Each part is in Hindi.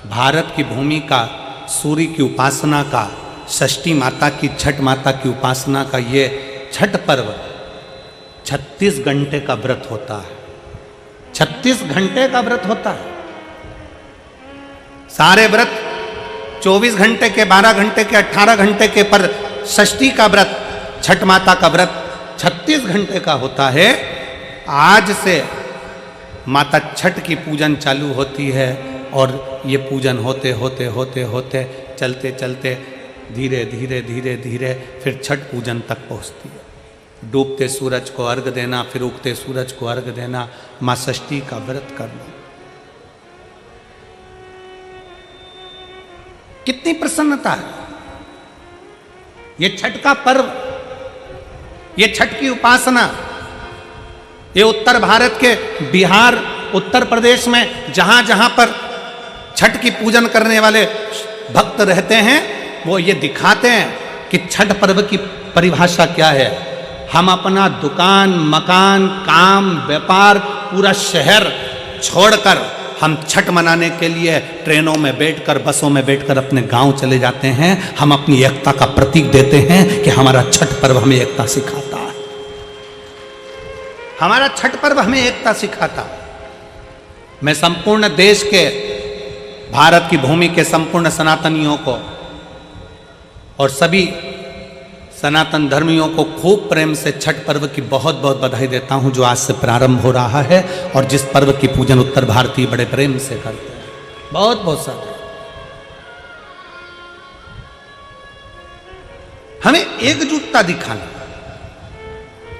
भारत की भूमि का, सूर्य की उपासना का, षष्ठी माता की, छठ माता की उपासना का ये छठ पर्व 36 घंटे का व्रत होता है। 36 घंटे का व्रत होता है। सारे व्रत 24 घंटे के, 12 घंटे के, 18 घंटे के, पर षष्ठी का व्रत, छठ माता का व्रत 36 घंटे का होता है। आज से माता छठ की पूजन चालू होती है और ये पूजन होते होते होते होते चलते चलते धीरे धीरे धीरे धीरे फिर छठ पूजन तक पहुंचती है। डूबते सूरज को अर्घ देना, फिर उगते सूरज को अर्घ देना, माँ षष्ठी का व्रत करना। कितनी प्रसन्नता है। ये छठ का पर्व, ये छठ की उपासना, ये उत्तर भारत के बिहार, उत्तर प्रदेश में जहां जहां पर छठ की पूजन करने वाले भक्त रहते हैं, वो ये दिखाते हैं कि छठ पर्व की परिभाषा क्या है। हम अपना दुकान, मकान, काम, व्यापार, पूरा शहर छोड़कर हम छठ मनाने के लिए ट्रेनों में बैठकर, बसों में बैठकर अपने गांव चले जाते हैं। हम अपनी एकता का प्रतीक देते हैं कि हमारा छठ पर्व हमें एकता सिखाता है। हमारा छठ पर्व हमें एकता सिखाता है। मैं संपूर्ण देश के, भारत की भूमि के संपूर्ण सनातनियों को और सभी सनातन धर्मियों को खूब प्रेम से छठ पर्व की बहुत बहुत बधाई देता हूं, जो आज से प्रारंभ हो रहा है और जिस पर्व की पूजन उत्तर भारतीय बड़े प्रेम से करते हैं। बहुत बहुत सारे। हमें एकजुटता दिखाना।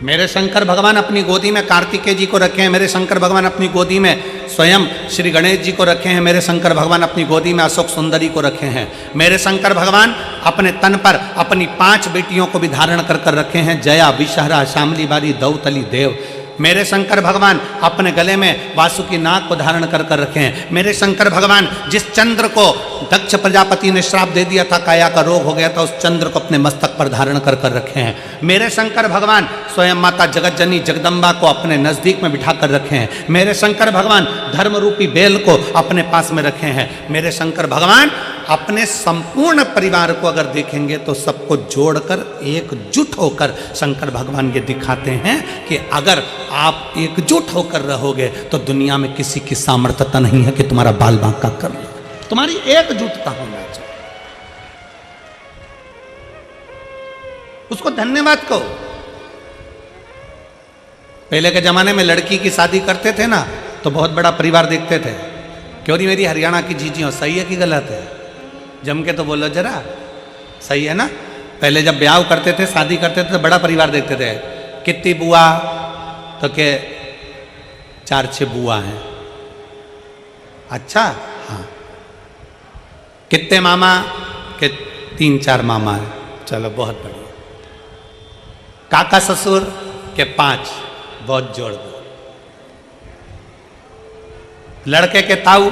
मेरे शंकर भगवान अपनी गोदी में कार्तिकेय जी को रखे हैं, मेरे शंकर भगवान अपनी गोदी में स्वयं श्री गणेश जी को रखे हैं, मेरे शंकर भगवान अपनी गोदी में अशोक सुंदरी को रखे हैं, मेरे शंकर भगवान अपने तन पर अपनी 5 बेटियों को भी धारण कर कर रखे हैं, जया, विषहरा, शामली बारी, दौतली, देव। मेरे शंकर भगवान अपने गले में वासुकी नाग को धारण कर कर रखे हैं। मेरे शंकर भगवान जिस चंद्र को दक्ष प्रजापति ने श्राप दे दिया था, काया का रोग हो गया था, उस चंद्र को अपने मस्तक पर धारण कर कर रखे हैं। मेरे शंकर भगवान स्वयं माता जगत जननी जगदम्बा को अपने नजदीक में बिठा कर रखे हैं। मेरे शंकर भगवान धर्म रूपी बेल को अपने पास में रखे हैं। मेरे शंकर भगवान अपने संपूर्ण परिवार को अगर देखेंगे तो सबको जोड़कर एकजुट होकर शंकर भगवान ये दिखाते हैं कि अगर आप एकजुट होकर रहोगे तो दुनिया में किसी की सामर्थ्यता नहीं है कि तुम्हारा बाल बांका कर ले। तुम्हारी एकजुटता होना चाहिए। उसको धन्यवाद कहो। पहले के जमाने में लड़की की शादी करते थे ना तो बहुत बड़ा परिवार देखते थे। क्यों नहीं मेरी हरियाणा की जीजियों, सही है कि गलत है? जम के तो बोलो जरा, सही है ना? पहले जब ब्याह करते थे, शादी करते थे तो बड़ा परिवार देखते थे। कितनी बुआ? तो के 4-6 बुआ हैं। अच्छा, हाँ। कितने मामा? के 3-4 मामा हैं। चलो बहुत बढ़िया। काका ससुर के 5, बहुत जोड़ दो। लड़के के ताऊ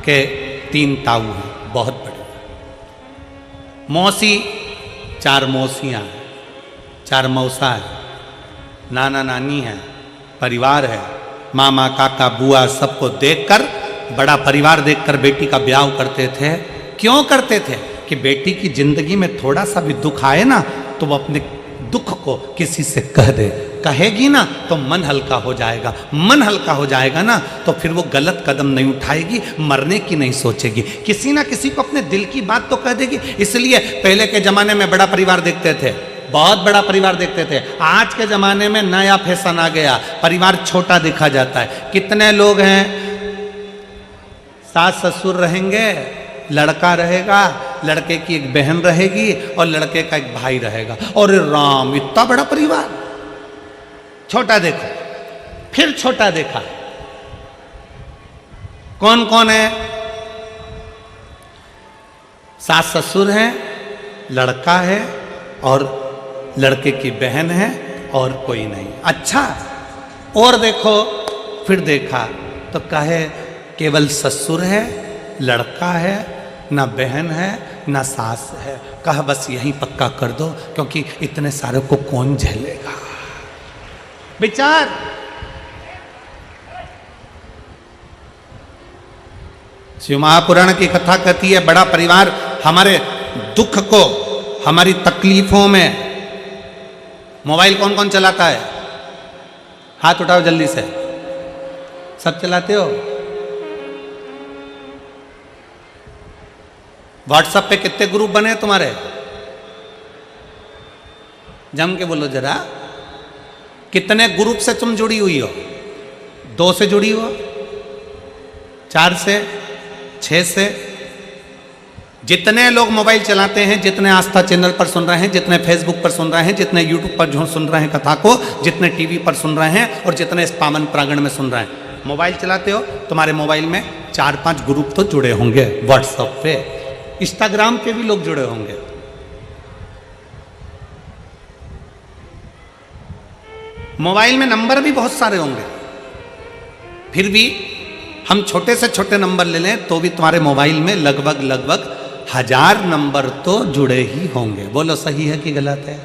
के 3 ताऊ हैं, बहुत बढ़िया। मौसी 4 मौसियाँ हैं, 4 मौसा है, नाना नानी है, परिवार है, मामा काका बुआ सबको देखकर, बड़ा परिवार देखकर बेटी का ब्याह करते थे। क्यों करते थे? कि बेटी की जिंदगी में थोड़ा सा भी दुख आए ना तो वो अपने दुख को किसी से कह दे। कहेगी ना तो मन हल्का हो जाएगा। मन हल्का हो जाएगा ना तो फिर वो गलत कदम नहीं उठाएगी, मरने की नहीं सोचेगी, किसी ना किसी को अपने दिल की बात तो कह देगी। इसलिए पहले के जमाने में बड़ा परिवार देखते थे, बहुत बड़ा परिवार देखते थे। आज के जमाने में नया फैशन आ गया, परिवार छोटा देखा जाता है। कितने लोग हैं? सास ससुर रहेंगे, लड़का रहेगा, लड़के की एक बहन रहेगी और लड़के का एक भाई रहेगा। और राम, इतना बड़ा परिवार। छोटा देखो, फिर छोटा देखा। कौन कौन है? सास ससुर हैं, लड़का है और लड़के की बहन है और कोई नहीं। अच्छा, और देखो, फिर देखा तो कहे केवल ससुर है, लड़का है, ना बहन है, ना सास है। कहा बस यहीं पक्का कर दो, क्योंकि इतने सारे को कौन झेलेगा। विचार। शिव महापुराण की कथा कहती है बड़ा परिवार हमारे दुख को, हमारी तकलीफों में, मोबाइल कौन कौन चलाता है? हाथ उठाओ जल्दी से। सब चलाते हो? व्हाट्सएप पे कितने ग्रुप बने तुम्हारे? जम के बोलो जरा, कितने ग्रुप से तुम जुड़ी हुई हो? 2 से जुड़ी हो? 4 से? 6 से? जितने लोग मोबाइल चलाते हैं, जितने आस्था चैनल पर सुन रहे हैं, जितने फेसबुक पर सुन रहे हैं, जितने यूट्यूब पर जो सुन रहे हैं कथा को, जितने टीवी पर सुन रहे हैं और जितने इस पावन प्रांगण में सुन रहे हैं, मोबाइल चलाते हो, तुम्हारे मोबाइल में 4-5 ग्रुप तो जुड़े होंगे। व्हाट्सएप पे, इंस्टाग्राम पे भी लोग जुड़े होंगे। मोबाइल में नंबर भी बहुत सारे होंगे, फिर भी हम छोटे से छोटे नंबर ले लें तो भी तुम्हारे मोबाइल में लगभग 1000 नंबर तो जुड़े ही होंगे। बोलो सही है कि गलत है?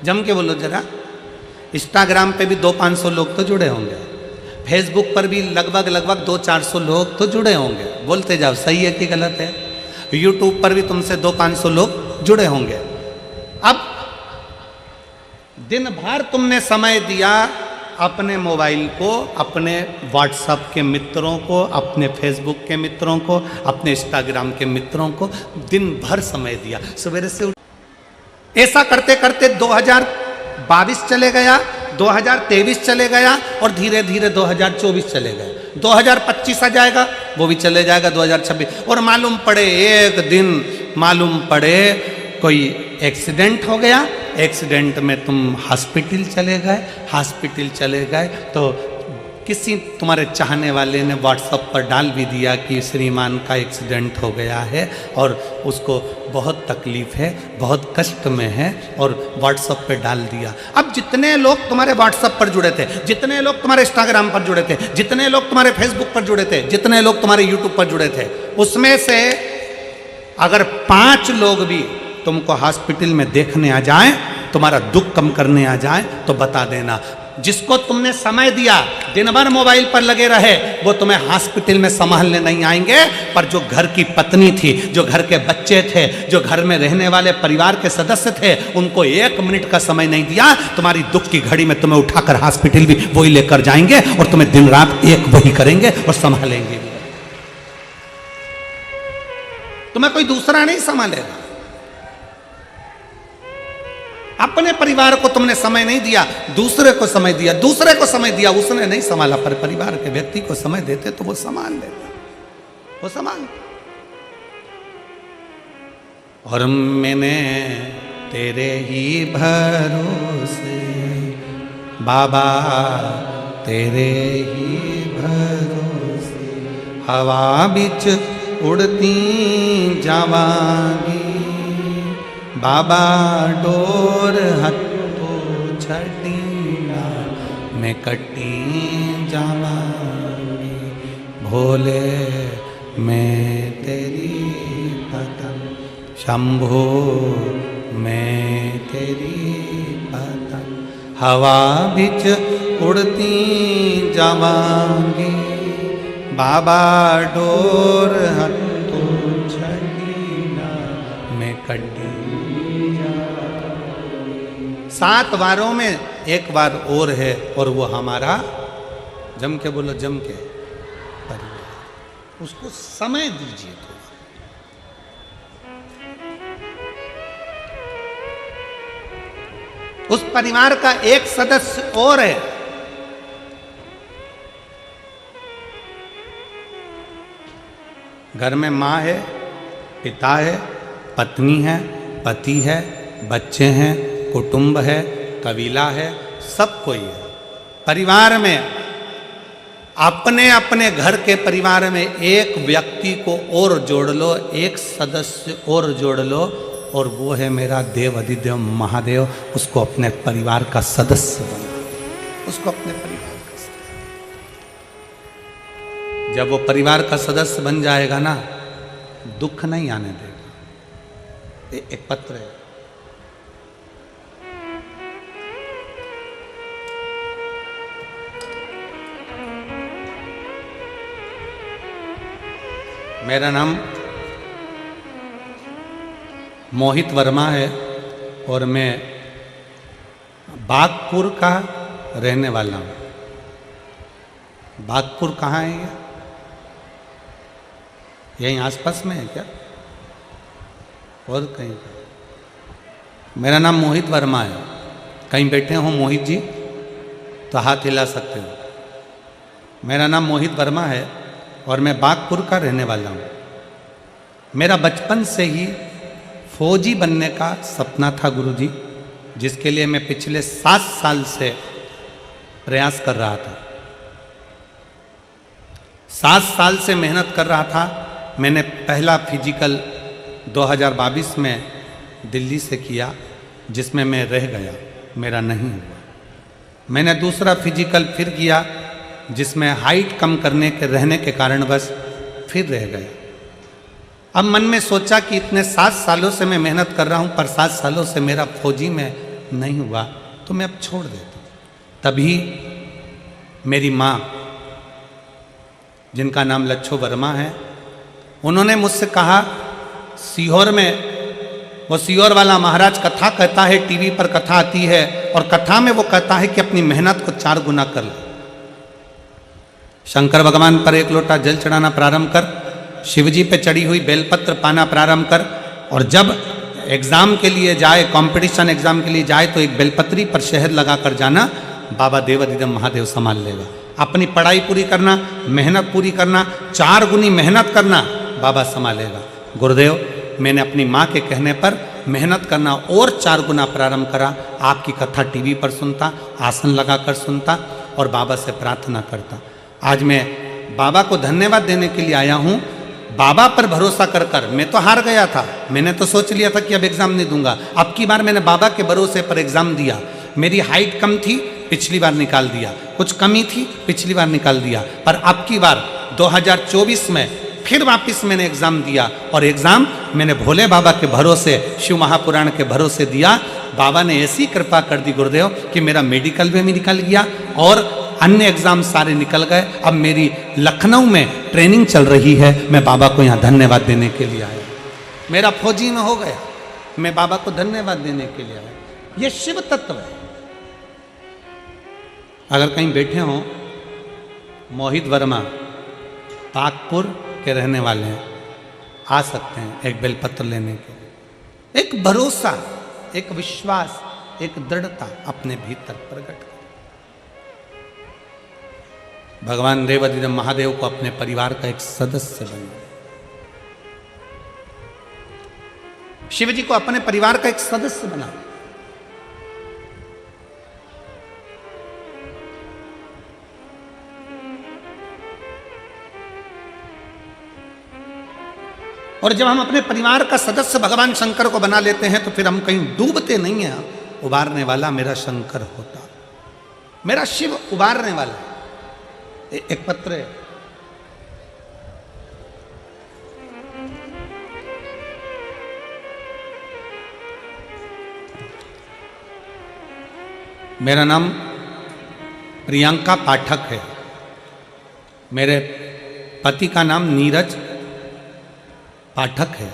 जम के बोलो जरा। इंस्टाग्राम पे भी 200-500 लोग तो जुड़े होंगे, फेसबुक पर भी लगभग 200-400 लोग तो जुड़े होंगे। बोलते जाओ सही है कि गलत है? यूट्यूब पर भी तुमसे 200-500 लोग जुड़े होंगे। अब दिन भर तुमने समय दिया अपने मोबाइल को, अपने व्हाट्सएप के मित्रों को, अपने फेसबुक के मित्रों को, अपने इंस्टाग्राम के मित्रों को दिन भर समय दिया, सवेरे से। ऐसा करते करते 2022 चले गया, 2023 चले गया और धीरे धीरे 2024 चले गए। 2025 आ जाएगा, वो भी चले जाएगा 2026। और मालूम पड़े एक दिन मालूम पड़े कोई एक्सीडेंट हो गया, एक्सीडेंट में तुम हॉस्पिटल चले गए तो किसी तुम्हारे चाहने वाले ने व्हाट्सएप पर डाल भी दिया कि श्रीमान का एक्सीडेंट हो गया है और उसको बहुत तकलीफ है, बहुत कष्ट में है, और व्हाट्सएप पे डाल दिया। अब जितने लोग तुम्हारे व्हाट्सएप पर जुड़े थे, जितने लोग तुम्हारे इंस्टाग्राम पर जुड़े थे, जितने लोग तुम्हारे फेसबुक पर जुड़े थे, जितने लोग तुम्हारे यूट्यूब पर जुड़े थे, उसमें से अगर 5 लोग भी तुमको हॉस्पिटल में देखने आ जाएं, तुम्हारा दुख कम करने आ जाए, तो बता देना, जिसको तुमने समय दिया, दिन भर मोबाइल पर लगे रहे, वो तुम्हें हॉस्पिटल में संभालने नहीं आएंगे। पर जो घर की पत्नी थी, जो घर के बच्चे थे, जो घर में रहने वाले परिवार के सदस्य थे, उनको 1 मिनट का समय नहीं दिया, तुम्हारी दुख की घड़ी में तुम्हें उठाकर हॉस्पिटल भी वही लेकर जाएंगे और तुम्हें दिन रात एक वही करेंगे और संभालेंगे। तुम्हें कोई दूसरा नहीं संभालेगा। अपने परिवार को तुमने समय नहीं दिया, दूसरे को समय दिया, दूसरे को समय दिया, उसने नहीं संभाला। पर परिवार के व्यक्ति को समय देते तो वो संभाल लेता, वो संभाल। और मैंने तेरे ही भरोसे बाबा, तेरे ही भरोसे हवा बिच उड़ती जावांगी, बाबा डोर हथो छड़ीना मैं कटी जावांगी, भोले मैं तेरी पतंग, शंभो मैं तेरी पतंग, हवा बिच उड़ती जावांगी, बाबा डोर हथो छड़ीना मैं कटी। 7 वारों में एक वार और है, और वो हमारा, जम के बोलो, जम के परिवार। उसको समय दीजिए। तो उस परिवार का एक सदस्य और है, घर में माँ है, पिता है, पत्नी है, पति है, बच्चे हैं, कुटुंब है, कबीला है, सब कोई है। परिवार में, अपने अपने घर के परिवार में एक व्यक्ति को और जोड़ लो, एक सदस्य और जोड़ लो, और वो है मेरा देव अधिदेव महादेव। उसको अपने परिवार का सदस्य बना, उसको अपने परिवार का सदस्य। जब वो परिवार का सदस्य बन जाएगा ना, दुख नहीं आने देगा। एक पत्र है, मेरा नाम मोहित वर्मा है और मैं बागपुर का रहने वाला हूँ। बागपुर कहाँ है ये? यहीं आसपास में है क्या और कहीं? मेरा नाम मोहित वर्मा है। कहीं बैठे हो मोहित जी तो हाथ हिला सकते हो। मेरा नाम मोहित वर्मा है और मैं बागपुर का रहने वाला हूँ। मेरा बचपन से ही फौजी बनने का सपना था गुरुजी, जिसके लिए मैं पिछले 7 साल से प्रयास कर रहा था। 7 साल से मेहनत कर रहा था। मैंने पहला फिजिकल 2022 में दिल्ली से किया, जिसमें मैं रह गया, मेरा नहीं हुआ। मैंने दूसरा फिजिकल फिर किया, जिसमें हाइट कम करने के रहने के कारण बस फिर रह गया। अब मन में सोचा कि इतने 7 सालों से मैं मेहनत कर रहा हूँ, पर 7 सालों से मेरा फौजी में नहीं हुआ, तो मैं अब छोड़ देता हूँ। तभी मेरी माँ, जिनका नाम लच्छो वर्मा है, उन्होंने मुझसे कहा, सीहोर में वो सीहोर वाला महाराज कथा कहता है, टीवी पर कथा आती है, और कथा में वो कहता है कि अपनी मेहनत को 4 गुना कर ले। शंकर भगवान पर 1 लोटा जल चढ़ाना प्रारंभ कर, शिवजी पे चढ़ी हुई बेलपत्र पाना प्रारंभ कर, और जब एग्जाम के लिए जाए, कंपटीशन एग्जाम के लिए जाए, तो एक बेलपत्री पर शहद लगाकर जाना, बाबा देवादिदेव महादेव संभाल लेगा। अपनी पढ़ाई पूरी करना, मेहनत पूरी करना, 4 गुनी मेहनत करना, बाबा संभालेगा। गुरुदेव, मैंने अपनी माँ के कहने पर मेहनत करना और 4 गुना प्रारंभ करा। आपकी कथा टीवी पर सुनता, आसन लगाकर सुनता और बाबा से प्रार्थना करता। आज मैं बाबा को धन्यवाद देने के लिए आया हूँ। बाबा पर भरोसा कर कर मैं तो हार गया था। मैंने तो सोच लिया था कि अब एग्ज़ाम नहीं दूंगा। अब की बार मैंने बाबा के भरोसे पर एग्ज़ाम दिया। मेरी हाइट कम थी, पिछली बार निकाल दिया। कुछ कमी थी, पिछली बार निकाल दिया। पर अब की बार 2024 में फिर वापस मैंने एग्ज़ाम दिया, और एग्ज़ाम मैंने भोले बाबा के भरोसे, शिव महापुराण के भरोसे दिया। बाबा ने ऐसी कृपा कर दी गुरुदेव कि मेरा मेडिकल भी निकल गया और अन्य एग्ज़ाम सारे निकल गए। अब मेरी लखनऊ में ट्रेनिंग चल रही है। मैं बाबा को यहाँ धन्यवाद देने के लिए आया। मेरा फौजी में हो गया, मैं बाबा को धन्यवाद देने के लिए आया। ये शिव तत्व है। अगर कहीं बैठे हो, मोहित वर्मा बागपुर के रहने वाले हैं, आ सकते हैं एक बेलपत्र लेने के लिए। एक भरोसा, एक विश्वास, एक दृढ़ता अपने भीतर प्रकट कर। भगवान देवादिदेव महादेव को अपने परिवार का एक सदस्य बना। शिव जी को अपने परिवार का एक सदस्य बना। और जब हम अपने परिवार का सदस्य भगवान शंकर को बना लेते हैं, तो फिर हम कहीं डूबते नहीं हैं। उबारने वाला मेरा शंकर होता, मेरा शिव उबारने वाला। एक पत्र है, मेरा नाम प्रियंका पाठक है। मेरे पति का नाम नीरज पाठक है।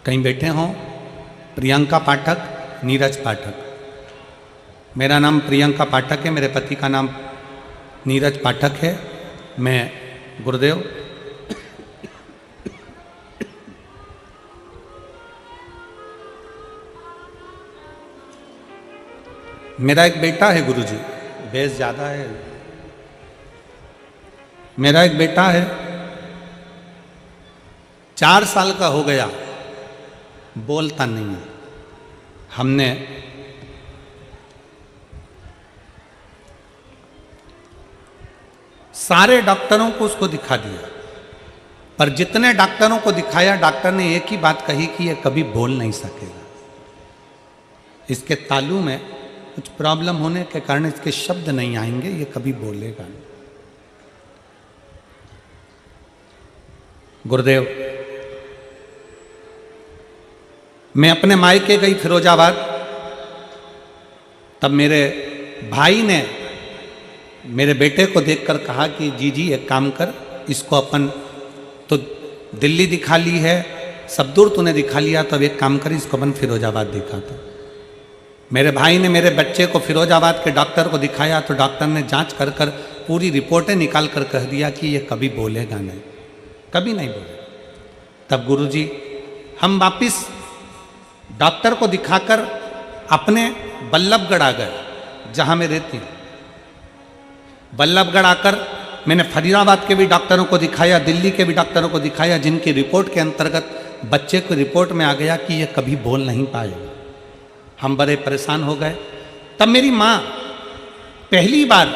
कहीं बैठे हों, प्रियंका पाठक, नीरज पाठक। मेरा नाम प्रियंका पाठक है, मेरे पति का नाम नीरज पाठक है। मैं गुरुदेव मेरा एक बेटा है गुरुजी, बेस ज़्यादा है। मेरा एक बेटा है, 4 साल का हो गया, बोलता नहीं है। हमने सारे डॉक्टरों को उसको दिखा दिया, पर जितने डॉक्टरों को दिखाया, डॉक्टर ने एक ही बात कही कि ये कभी बोल नहीं सकेगा। इसके तालू में कुछ प्रॉब्लम होने के कारण इसके शब्द नहीं आएंगे, ये कभी बोलेगा नहीं। गुरुदेव, मैं अपने मायके गई फिरोजाबाद, तब मेरे भाई ने मेरे बेटे को देखकर कहा कि जी एक काम कर, इसको अपन तो दिल्ली दिखा ली है, सब दूर तूने दिखा लिया, तो अब एक काम कर, इसको अपन फिरोजाबाद दिखा दो। मेरे भाई ने मेरे बच्चे को फिरोजाबाद के डॉक्टर को दिखाया, तो डॉक्टर ने जांच कर कर पूरी रिपोर्टें निकाल कर कह दिया कि ये कभी बोलेगा नहीं, कभी नहीं बोलेगा। तब गुरुजी हम वापिस डॉक्टर को दिखाकर अपने बल्लभगढ़ आ गए, जहाँ मैं रहती हूँ। बल्लभगढ़ आकर मैंने फरीदाबाद के भी डॉक्टरों को दिखाया, दिल्ली के भी डॉक्टरों को दिखाया, जिनकी रिपोर्ट के अंतर्गत बच्चे को रिपोर्ट में आ गया कि ये कभी बोल नहीं पाएगा। हम बड़े परेशान हो गए। तब मेरी माँ पहली बार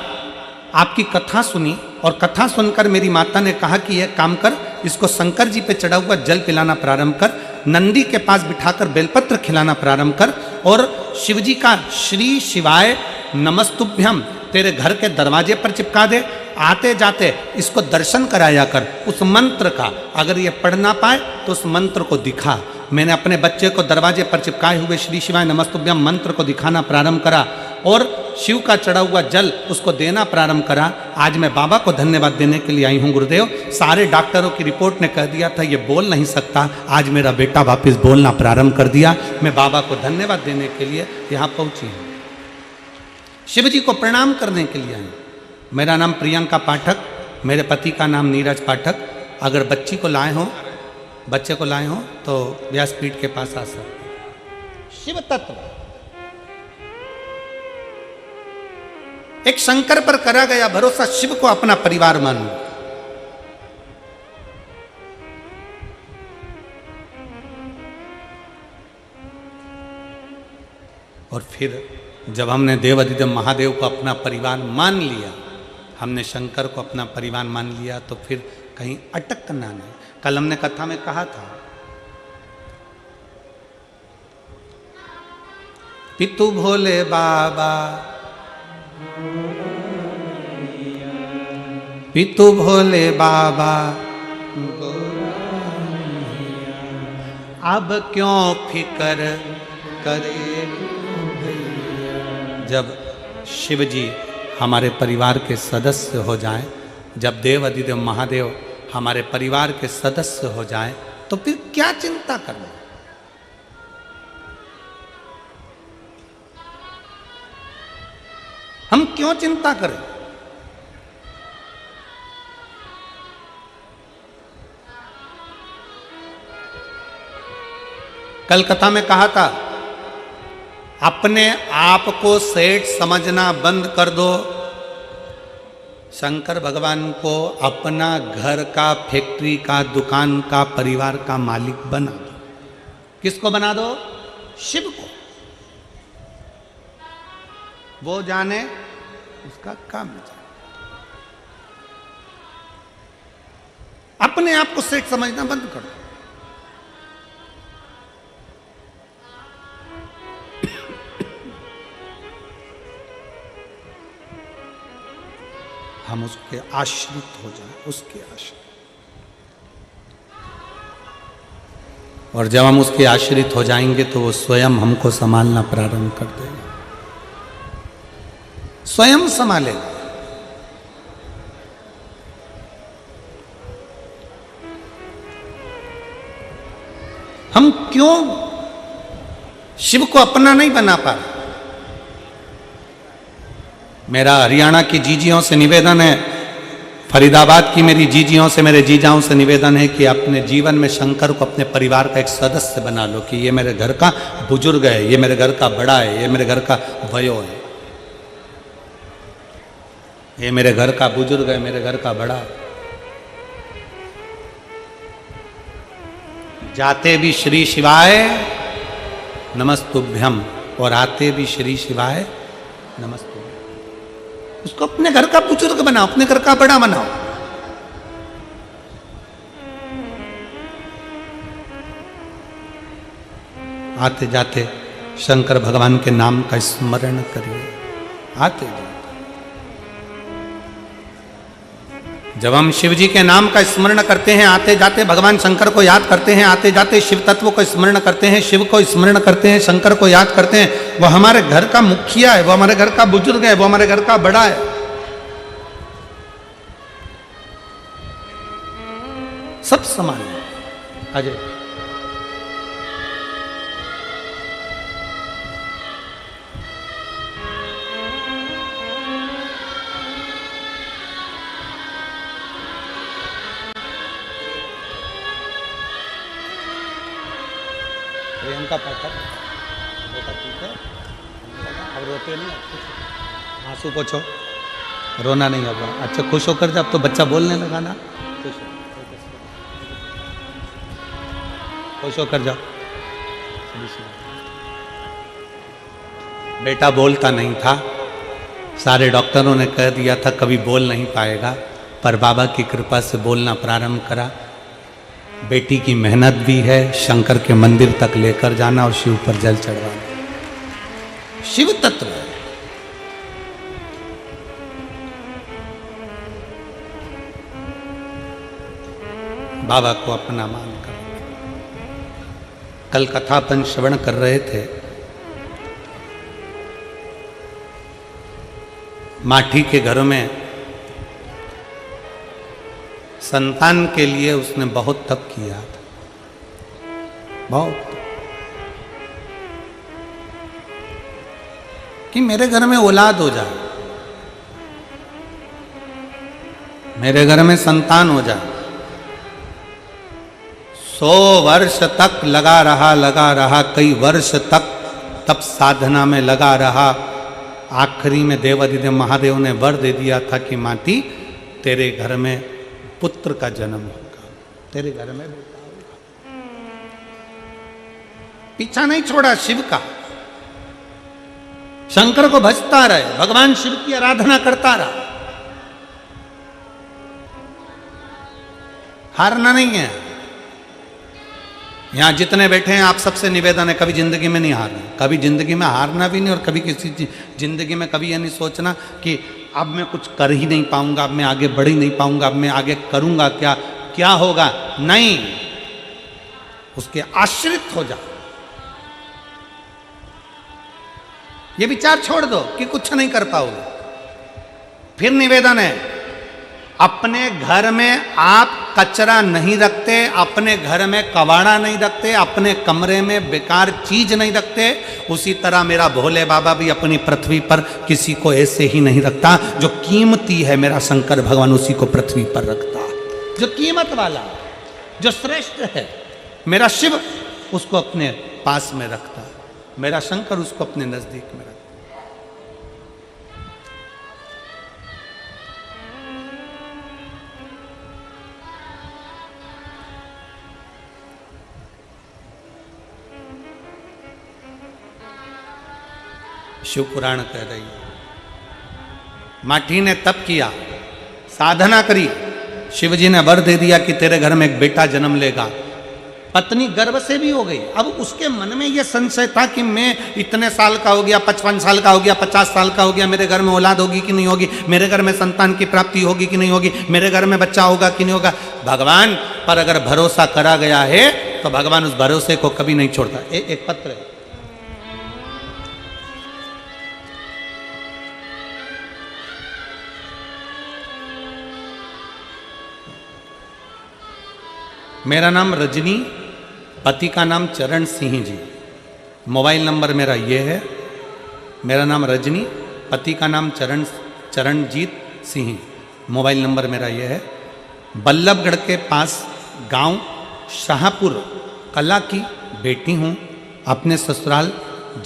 आपकी कथा सुनी, और कथा सुनकर मेरी माता ने कहा कि यह काम कर, इसको शंकर जी पे चढ़ा हुआ जल पिलाना प्रारंभ कर, नंदी के पास बिठाकर बेलपत्र खिलाना प्रारंभ कर, और शिव जी का श्री शिवाय नमस्तुभ्यम तेरे घर के दरवाजे पर चिपका दे, आते जाते इसको दर्शन कराया कर। उस मंत्र का अगर ये पढ़ ना पाए तो उस मंत्र को दिखा। मैंने अपने बच्चे को दरवाजे पर चिपकाए हुए श्री शिवाय नमस्तुभ्यम मंत्र को दिखाना प्रारंभ करा, और शिव का चढ़ा हुआ जल उसको देना प्रारंभ करा। आज मैं बाबा को धन्यवाद देने के लिए आई हूँ गुरुदेव। सारे डॉक्टरों की रिपोर्ट ने कह दिया था ये बोल नहीं सकता, आज मेरा बेटा वापस बोलना प्रारंभ कर दिया। मैं बाबा को धन्यवाद देने के लिए यहाँ पहुँची हूँ, शिव जी को प्रणाम करने के लिए आई। मेरा नाम प्रियंका पाठक, मेरे पति का नाम नीरज पाठक। अगर बच्चे को लाए हो तो व्यासपीठ के पास आ सकते। शिव तत्व एक शंकर पर करा गया भरोसा, शिव को अपना परिवार मानो। और फिर जब हमने देवाधिदेव महादेव को अपना परिवार मान लिया, हमने शंकर को अपना परिवार मान लिया, तो फिर कहीं अटक करना नहीं। कल हमने कथा में कहा था, पितु भोले बाबा, पितु भोले बाबा, अब क्यों फिकर करे। जब शिव जी हमारे परिवार के सदस्य हो जाएं, जब देव अधिदेव महादेव हमारे परिवार के सदस्य हो जाएं, तो फिर क्या चिंता करना। हम क्यों चिंता करें। कल कथा में कहा था, अपने आप को सेठ समझना बंद कर दो, शंकर भगवान को अपना घर का, फैक्ट्री का, दुकान का, परिवार का मालिक बना दो। किसको बना दो? शिव को। वो जाने, उसका काम जाने। अपने आप को सेठ समझना बंद कर दो। हम उसके आश्रित हो जाए, उसके आश्रित। और जब हम उसके आश्रित हो जाएंगे तो वो स्वयं हमको संभालना प्रारंभ कर देगा, स्वयं संभालेगा। हम क्यों शिव को अपना नहीं बना पा रहे। मेरा हरियाणा की जीजियों से निवेदन है, फरीदाबाद की मेरी जीजियों से, मेरे जीजाओं से निवेदन है कि अपने जीवन में शंकर को अपने परिवार का एक सदस्य बना लो, कि ये मेरे घर का बुजुर्ग है, ये मेरे घर का बड़ा है, ये मेरे घर का वयो है, ये मेरे घर का बुजुर्ग है, मेरे घर का बड़ा है। जाते भी श्री शिवाय नमस्तुभ्यम और आते भी श्री शिवाय नमस्तुभ्यम। उसको अपने घर का बुजुर्ग बनाओ, अपने घर का बड़ा बनाओ। आते जाते शंकर भगवान के नाम का स्मरण करिए, आते जाते। जब हम शिव जी के नाम का स्मरण करते हैं, आते जाते भगवान शंकर को याद करते हैं, आते जाते शिव तत्व को स्मरण करते हैं, शिव को स्मरण करते हैं, शंकर को याद करते हैं, वो हमारे घर का मुखिया है, वो हमारे घर का बुजुर्ग है, वो हमारे घर का बड़ा है। सब समान है। अजय प्रियंका पाठक बेटा ठीक है, अब रोते नहीं, आंसू पोछो, रोना नहीं होगा। अच्छा खुश होकर जब तो बच्चा बोलने लगा ना, खुश होकर जाओ। बेटा बोलता नहीं था, सारे डॉक्टरों ने कह दिया था कभी बोल नहीं पाएगा, पर बाबा की कृपा से बोलना प्रारंभ करा। बेटी की मेहनत भी है, शंकर के मंदिर तक लेकर जाना और शिव पर जल चढ़वाना, शिव तत्व है। बाबा को अपना मानकर। कल कथा अपन श्रवण कर रहे थे, माठी के घरों में संतान के लिए उसने बहुत तप किया था, बहुत, कि मेरे घर में औलाद हो जाए, मेरे घर में संतान हो जाए। 100 वर्ष तक लगा रहा, कई वर्ष तक तप साधना में लगा रहा। आखिरी में देवाधिदेव महादेव ने वर दे दिया था कि माटी तेरे घर में पुत्र का जन्म होगा, तेरे घर में बेटा होगा। पीछा नहीं छोड़ा शिव का, शंकर को भजता रहे, भगवान शिव की आराधना करता रहा, हारना नहीं है। यहां जितने बैठे हैं आप सबसे निवेदन है, कभी जिंदगी में नहीं हारना, कभी जिंदगी में हारना भी नहीं, और कभी किसी जिंदगी में कभी यह नहीं सोचना कि अब मैं कुछ कर ही नहीं पाऊंगा, अब मैं आगे बढ़ ही नहीं पाऊंगा, अब मैं आगे करूंगा क्या, क्या होगा। नहीं, उसके आश्रित हो जा। ये विचार छोड़ दो कि कुछ नहीं कर पाओगे। फिर निवेदन है, अपने घर में आप कचरा नहीं रखते, अपने घर में कबाड़ा नहीं रखते, अपने कमरे में बेकार चीज नहीं रखते, उसी तरह मेरा भोले बाबा भी अपनी पृथ्वी पर किसी को ऐसे ही नहीं रखता। जो कीमती है मेरा शंकर भगवान उसी को पृथ्वी पर रखता, जो कीमत वाला, जो श्रेष्ठ है मेरा शिव उसको अपने पास में रखता, मेरा शंकर उसको अपने नजदीक में रखता। शिव पुराण कह रही है, माठी ने तप किया, साधना करी, शिवजी ने वर दे दिया कि तेरे घर में एक बेटा जन्म लेगा। पत्नी गर्भ से भी हो गई। अब उसके मन में यह संशय था कि मैं इतने साल का हो गया, 55 साल का हो गया, 50 साल का हो गया, मेरे घर में औलाद होगी कि नहीं होगी, मेरे घर में संतान की प्राप्ति होगी कि नहीं होगी, मेरे घर में बच्चा होगा कि नहीं होगा। भगवान पर अगर भरोसा करा गया है तो भगवान उस भरोसे को कभी नहीं छोड़ता। एक पत्र है, मेरा नाम रजनी, पति का नाम चरण सिंह जी, मोबाइल नंबर मेरा ये है। मेरा नाम रजनी, पति का नाम चरणजीत सिंह, मोबाइल नंबर मेरा ये है। बल्लभगढ़ के पास गांव शाहपुर कला की बेटी हूँ। अपने ससुराल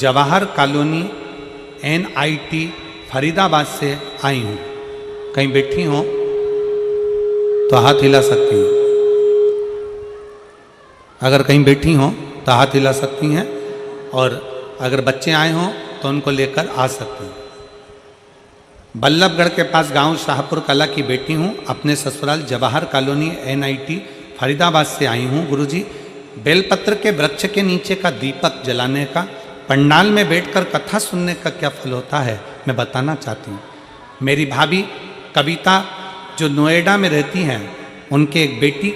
जवाहर कॉलोनी NIT फरीदाबाद से आई हूँ। कहीं बैठी हो तो हाथ हिला सकती हैं, अगर कहीं बैठी हों तो हाथ हिला सकती हैं, और अगर बच्चे आए हों तो उनको लेकर आ सकती हैं। बल्लभगढ़ के पास गांव शाहपुर कला की बेटी हूँ। अपने ससुराल जवाहर कॉलोनी NIT फरीदाबाद से आई हूँ। गुरुजी, बेलपत्र के वृक्ष के नीचे का दीपक जलाने का, पंडाल में बैठकर कथा सुनने का क्या फल होता है, मैं बताना चाहती हूँ। मेरी भाभी कविता जो नोएडा में रहती हैं, उनके एक बेटी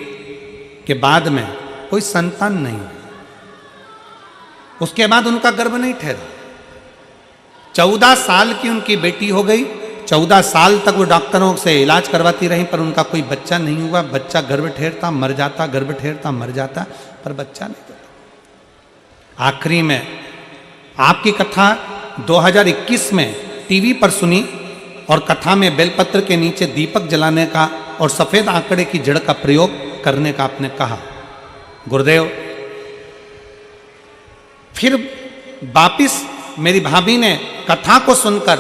के बाद में कोई संतान नहीं, उसके बाद उनका गर्भ नहीं ठहरा। 14 साल की उनकी बेटी हो गई, 14 साल तक वो डॉक्टरों से इलाज करवाती रही, पर उनका कोई बच्चा नहीं हुआ। बच्चा गर्भ ठेरता मर जाता, गर्भ ठेरता मर जाता, पर बच्चा नहीं होता। आखिरी में आपकी कथा 2021 में टीवी पर सुनी, और कथा में बेलपत्र के नीचे दीपक जलाने का और सफेद आंकड़े की जड़ का प्रयोग करने का आपने कहा। गुरुदेव, फिर वापिस मेरी भाभी ने कथा को सुनकर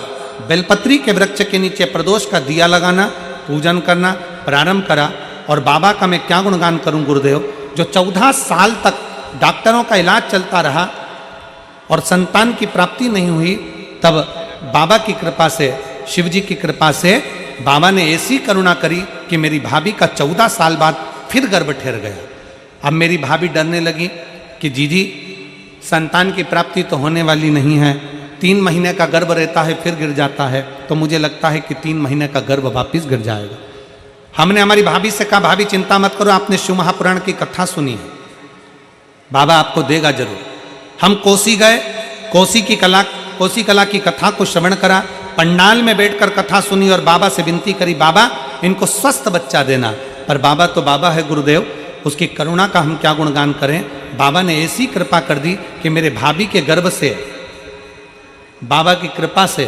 बेलपत्री के वृक्ष के नीचे प्रदोष का दिया लगाना, पूजन करना प्रारंभ करा। और बाबा का मैं क्या गुणगान करूं गुरुदेव, जो 14 साल तक डॉक्टरों का इलाज चलता रहा और संतान की प्राप्ति नहीं हुई, तब बाबा की कृपा से, शिव जी की कृपा से बाबा ने ऐसी करुणा करी कि मेरी भाभी का 14 साल बाद फिर गर्भ ठहर गया। अब मेरी भाभी डरने लगी कि जीजी संतान की प्राप्ति तो होने वाली नहीं है, 3 महीने का गर्भ रहता है फिर गिर जाता है, तो मुझे लगता है कि 3 महीने का गर्भ वापिस गिर जाएगा। हमने हमारी भाभी से कहा, भाभी चिंता मत करो, आपने शिव महापुराण की कथा सुनी है, बाबा आपको देगा जरूर। हम कोसी गए, कोसी कला की कथा को श्रवण करा, पंडाल में बैठकर कथा सुनी और बाबा से विनती करी, बाबा इनको स्वस्थ बच्चा देना। पर बाबा तो बाबा है गुरुदेव, उसकी करुणा का हम क्या गुणगान करें। बाबा ने ऐसी कृपा कर दी कि मेरे भाभी के गर्भ से, बाबा की कृपा से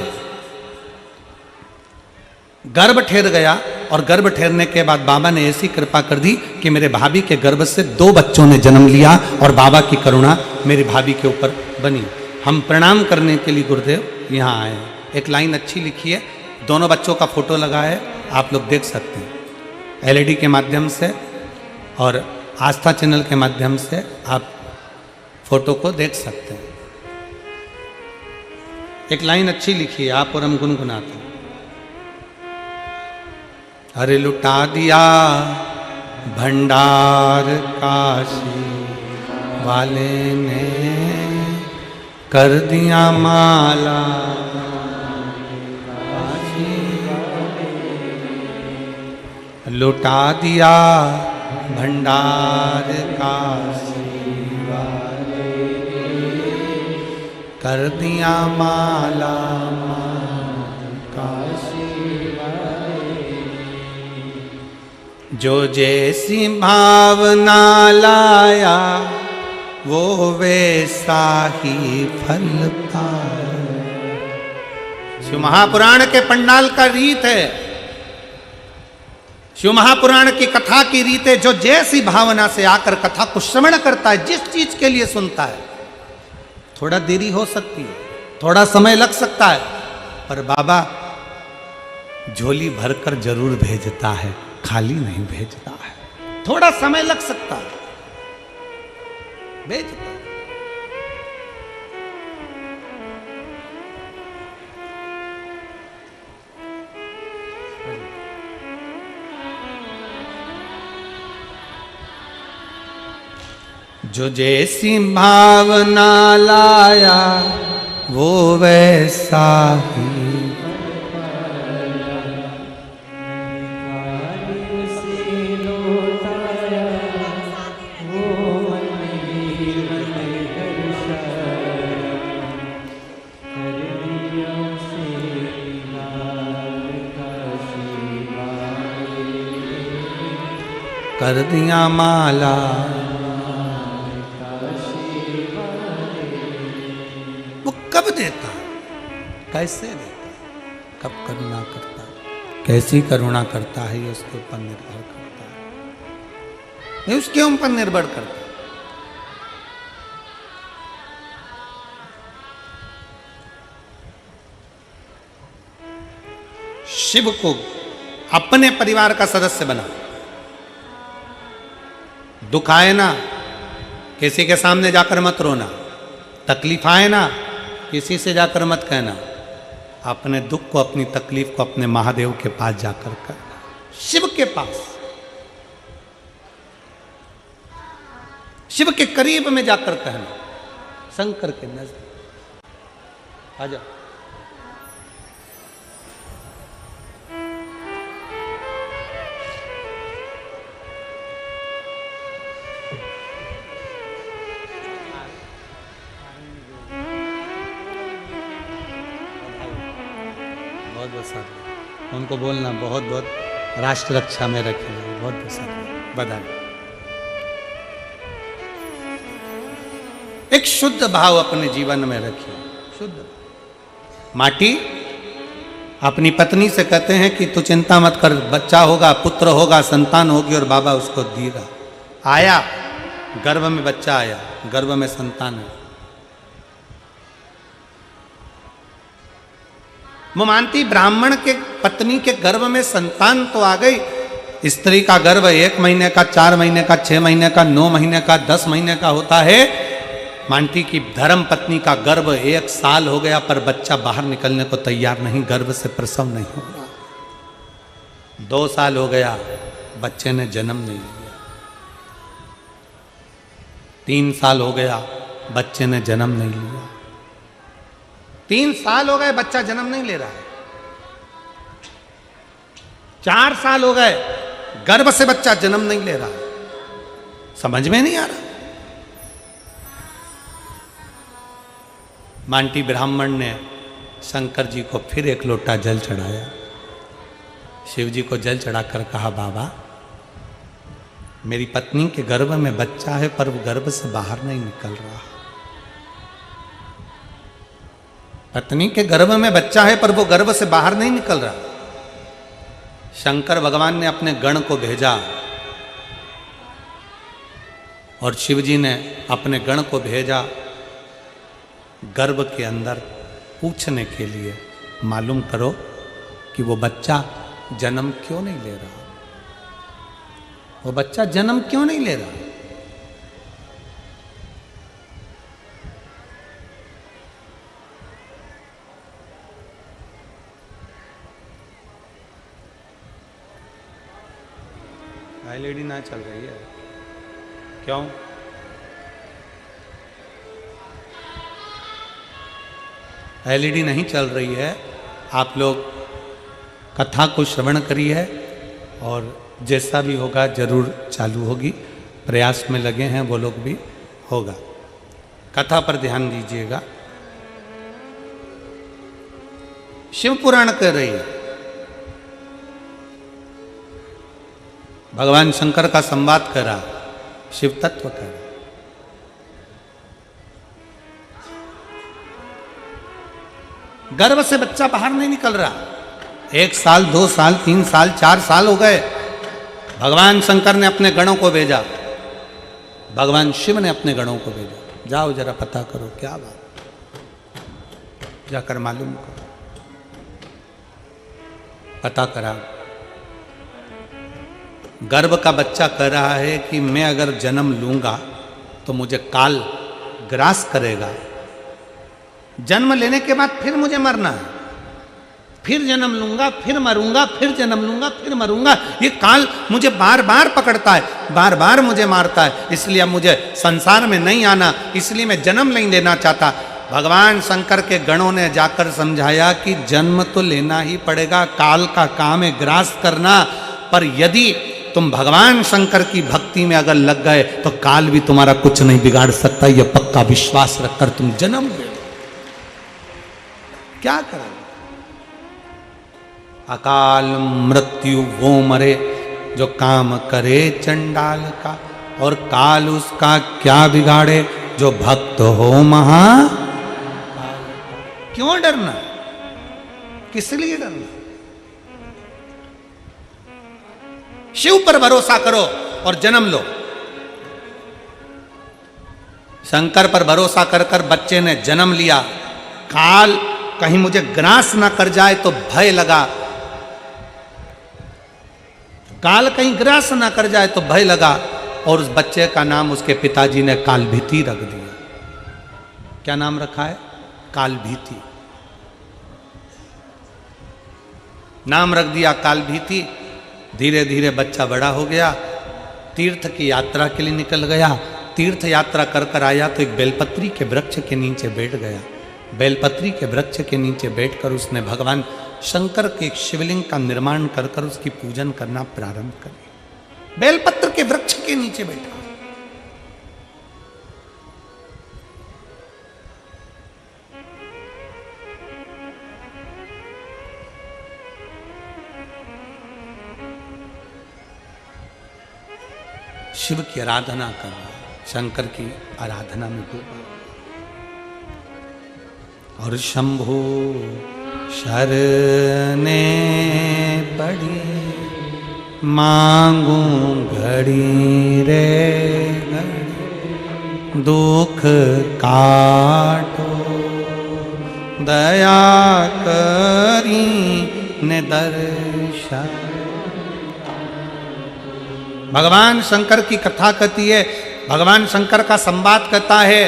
गर्भ ठहर गया, और गर्भ ठहरने के बाद बाबा ने ऐसी कृपा कर दी कि मेरे भाभी के गर्भ से 2 बच्चों ने जन्म लिया, और बाबा की करुणा मेरी भाभी के ऊपर बनी। हम प्रणाम करने के लिए गुरुदेव यहाँ आए हैं। एक लाइन अच्छी लिखी है, दोनों बच्चों का फोटो लगा है, आप लोग देख सकते हैं एलईडी के माध्यम से और आस्था चैनल के माध्यम से आप फोटो को देख सकते हैं। एक लाइन अच्छी लिखी है, आप और हम गुनगुनाते हैं। अरे लुटा दिया भंडार काशी वाले ने, कर दिया माला लुटा दिया भंडार काशी वाले, कर दिया माला काशी वाले। जो जैसी भावना लाया वो वैसा ही फल पाया। शिव महापुराण के पंडाल का रीत है, शिव महापुराण की कथा की रीत है। जो जैसी भावना से आकर कथा को श्रवण करता है, जिस चीज के लिए सुनता है, थोड़ा देरी हो सकती है, थोड़ा समय लग सकता है, पर बाबा झोली भरकर जरूर भेजता है, खाली नहीं भेजता है। थोड़ा समय लग सकता है, भेजता है। जो जैसी भावना लाया वो वैसा ही, कर दिया माला। वो कब देता, कैसे देता, कब करुणा करता, कैसी करुणा करता है, ये उसके ऊपर निर्भर करता है, ये उसके ऊपर निर्भर करता है। शिव को अपने परिवार का सदस्य बना। दुख आए ना, किसी के सामने जाकर मत रोना, तकलीफ आए ना, किसी से जाकर मत कहना, अपने दुख को, अपनी तकलीफ को अपने महादेव के पास जाकर कहना, शिव के पास, शिव के करीब में जाकर कहना, शंकर के नजदीक। आ जाओ। बहुत बहुत साधु। उनको बोलना बहुत बहुत राष्ट्र रक्षा में रखिए, बहुत बहुत बधाई। एक शुद्ध भाव अपने जीवन में रखिए, शुद्ध। माटी अपनी पत्नी से कहते हैं कि तू चिंता मत कर, बच्चा होगा, पुत्र होगा, संतान होगी, और बाबा उसको दीगा। आया, गर्भ में बच्चा आया, गर्भ में संतान है। वो मानती ब्राह्मण के पत्नी के गर्भ में संतान तो आ गई, स्त्री का गर्भ 1 महीने का, 4 महीने का, 6 महीने का, 9 महीने का, 10 महीने का होता है। मानती की धर्म पत्नी का गर्भ 1 साल हो गया पर बच्चा बाहर निकलने को तैयार नहीं, गर्भ से प्रसव नहीं हो रहा। 2 साल हो गया, बच्चे ने जन्म नहीं लिया। 3 साल हो गया, बच्चे ने जन्म नहीं लिया। 3 साल हो गए, बच्चा जन्म नहीं ले रहा है। 4 साल हो गए, गर्भ से बच्चा जन्म नहीं ले रहा है। समझ में नहीं आ रहा। मांटी ब्राह्मण ने शंकर जी को फिर 1 लोटा जल चढ़ाया। शिव जी को जल चढ़ाकर कहा, बाबा मेरी पत्नी के गर्भ में बच्चा है पर वो गर्भ से बाहर नहीं निकल रहा। पत्नी के गर्भ में बच्चा है पर वो गर्भ से बाहर नहीं निकल रहा। शंकर भगवान ने अपने गण को भेजा और शिव जी ने अपने गण को भेजा गर्भ के अंदर पूछने के लिए, मालूम करो कि वो बच्चा जन्म क्यों नहीं ले रहा, वो बच्चा जन्म क्यों नहीं ले रहा। एलईडी ना चल रही है क्यों? एलईडी नहीं चल रही है। आप लोग कथा को श्रवण करिए और जैसा भी होगा जरूर चालू होगी। प्रयास में लगे हैं वो लोग भी, होगा। कथा पर ध्यान दीजिएगा। शिव पुराण कर रही है, भगवान शंकर का संवाद करा, शिव तत्व कर। गर्भ से बच्चा बाहर नहीं निकल रहा। 1 साल, 2 साल, 3 साल, 4 साल हो गए। भगवान शंकर ने अपने गणों को भेजा, भगवान शिव ने अपने गणों को भेजा, जाओ जरा पता करो क्या बात, जाकर मालूम करो। पता करा, गर्भ का बच्चा कह रहा है कि मैं अगर जन्म लूंगा तो मुझे काल ग्रास करेगा, जन्म लेने के बाद फिर मुझे मरना है, फिर जन्म लूंगा, फिर मरूंगा, फिर जन्म लूंगा, फिर मरूंगा। ये काल मुझे बार बार पकड़ता है, बार बार मुझे मारता है, इसलिए अब मुझे संसार में नहीं आना, इसलिए मैं जन्म नहीं लेना चाहता। भगवान शंकर के गणों ने जाकर समझाया कि जन्म तो लेना ही पड़ेगा, काल का काम है ग्रास करना, पर यदि तुम भगवान शंकर की भक्ति में अगर लग गए तो काल भी तुम्हारा कुछ नहीं बिगाड़ सकता। यह पक्का विश्वास रखकर तुम जन्म ले। क्या करें? अकाल मृत्यु वो मरे जो काम करे चंडाल का, और काल उसका क्या बिगाड़े जो भक्त हो महा। क्यों डरना? किस लिए डरना? शिव पर भरोसा करो और जन्म लो। शंकर पर भरोसा कर कर बच्चे ने जन्म लिया। काल कहीं मुझे ग्रास ना कर जाए तो भय लगा, काल कहीं ग्रास ना कर जाए तो भय लगा, और उस बच्चे का नाम उसके पिताजी ने कालभीति रख दिया। क्या नाम रखा है? कालभीति नाम रख दिया, कालभीति। धीरे धीरे बच्चा बड़ा हो गया, तीर्थ की यात्रा के लिए निकल गया। तीर्थ यात्रा कर कर आया तो एक बेलपत्री के वृक्ष के नीचे बैठ गया। बेलपत्री के वृक्ष के नीचे बैठकर उसने भगवान शंकर के एक शिवलिंग का निर्माण कर कर उसकी पूजन करना प्रारंभ कर दिया। बेलपत्र के वृक्ष के नीचे बैठा। शिव की आराधना करो, शंकर की आराधना में डूबो। और शंभो शरणे पड़ी मांगू घड़ी रे घड़ी, दुख काटो दया करी ने दर्शन। भगवान शंकर की कथा कहती है, भगवान शंकर का संवाद कहता है,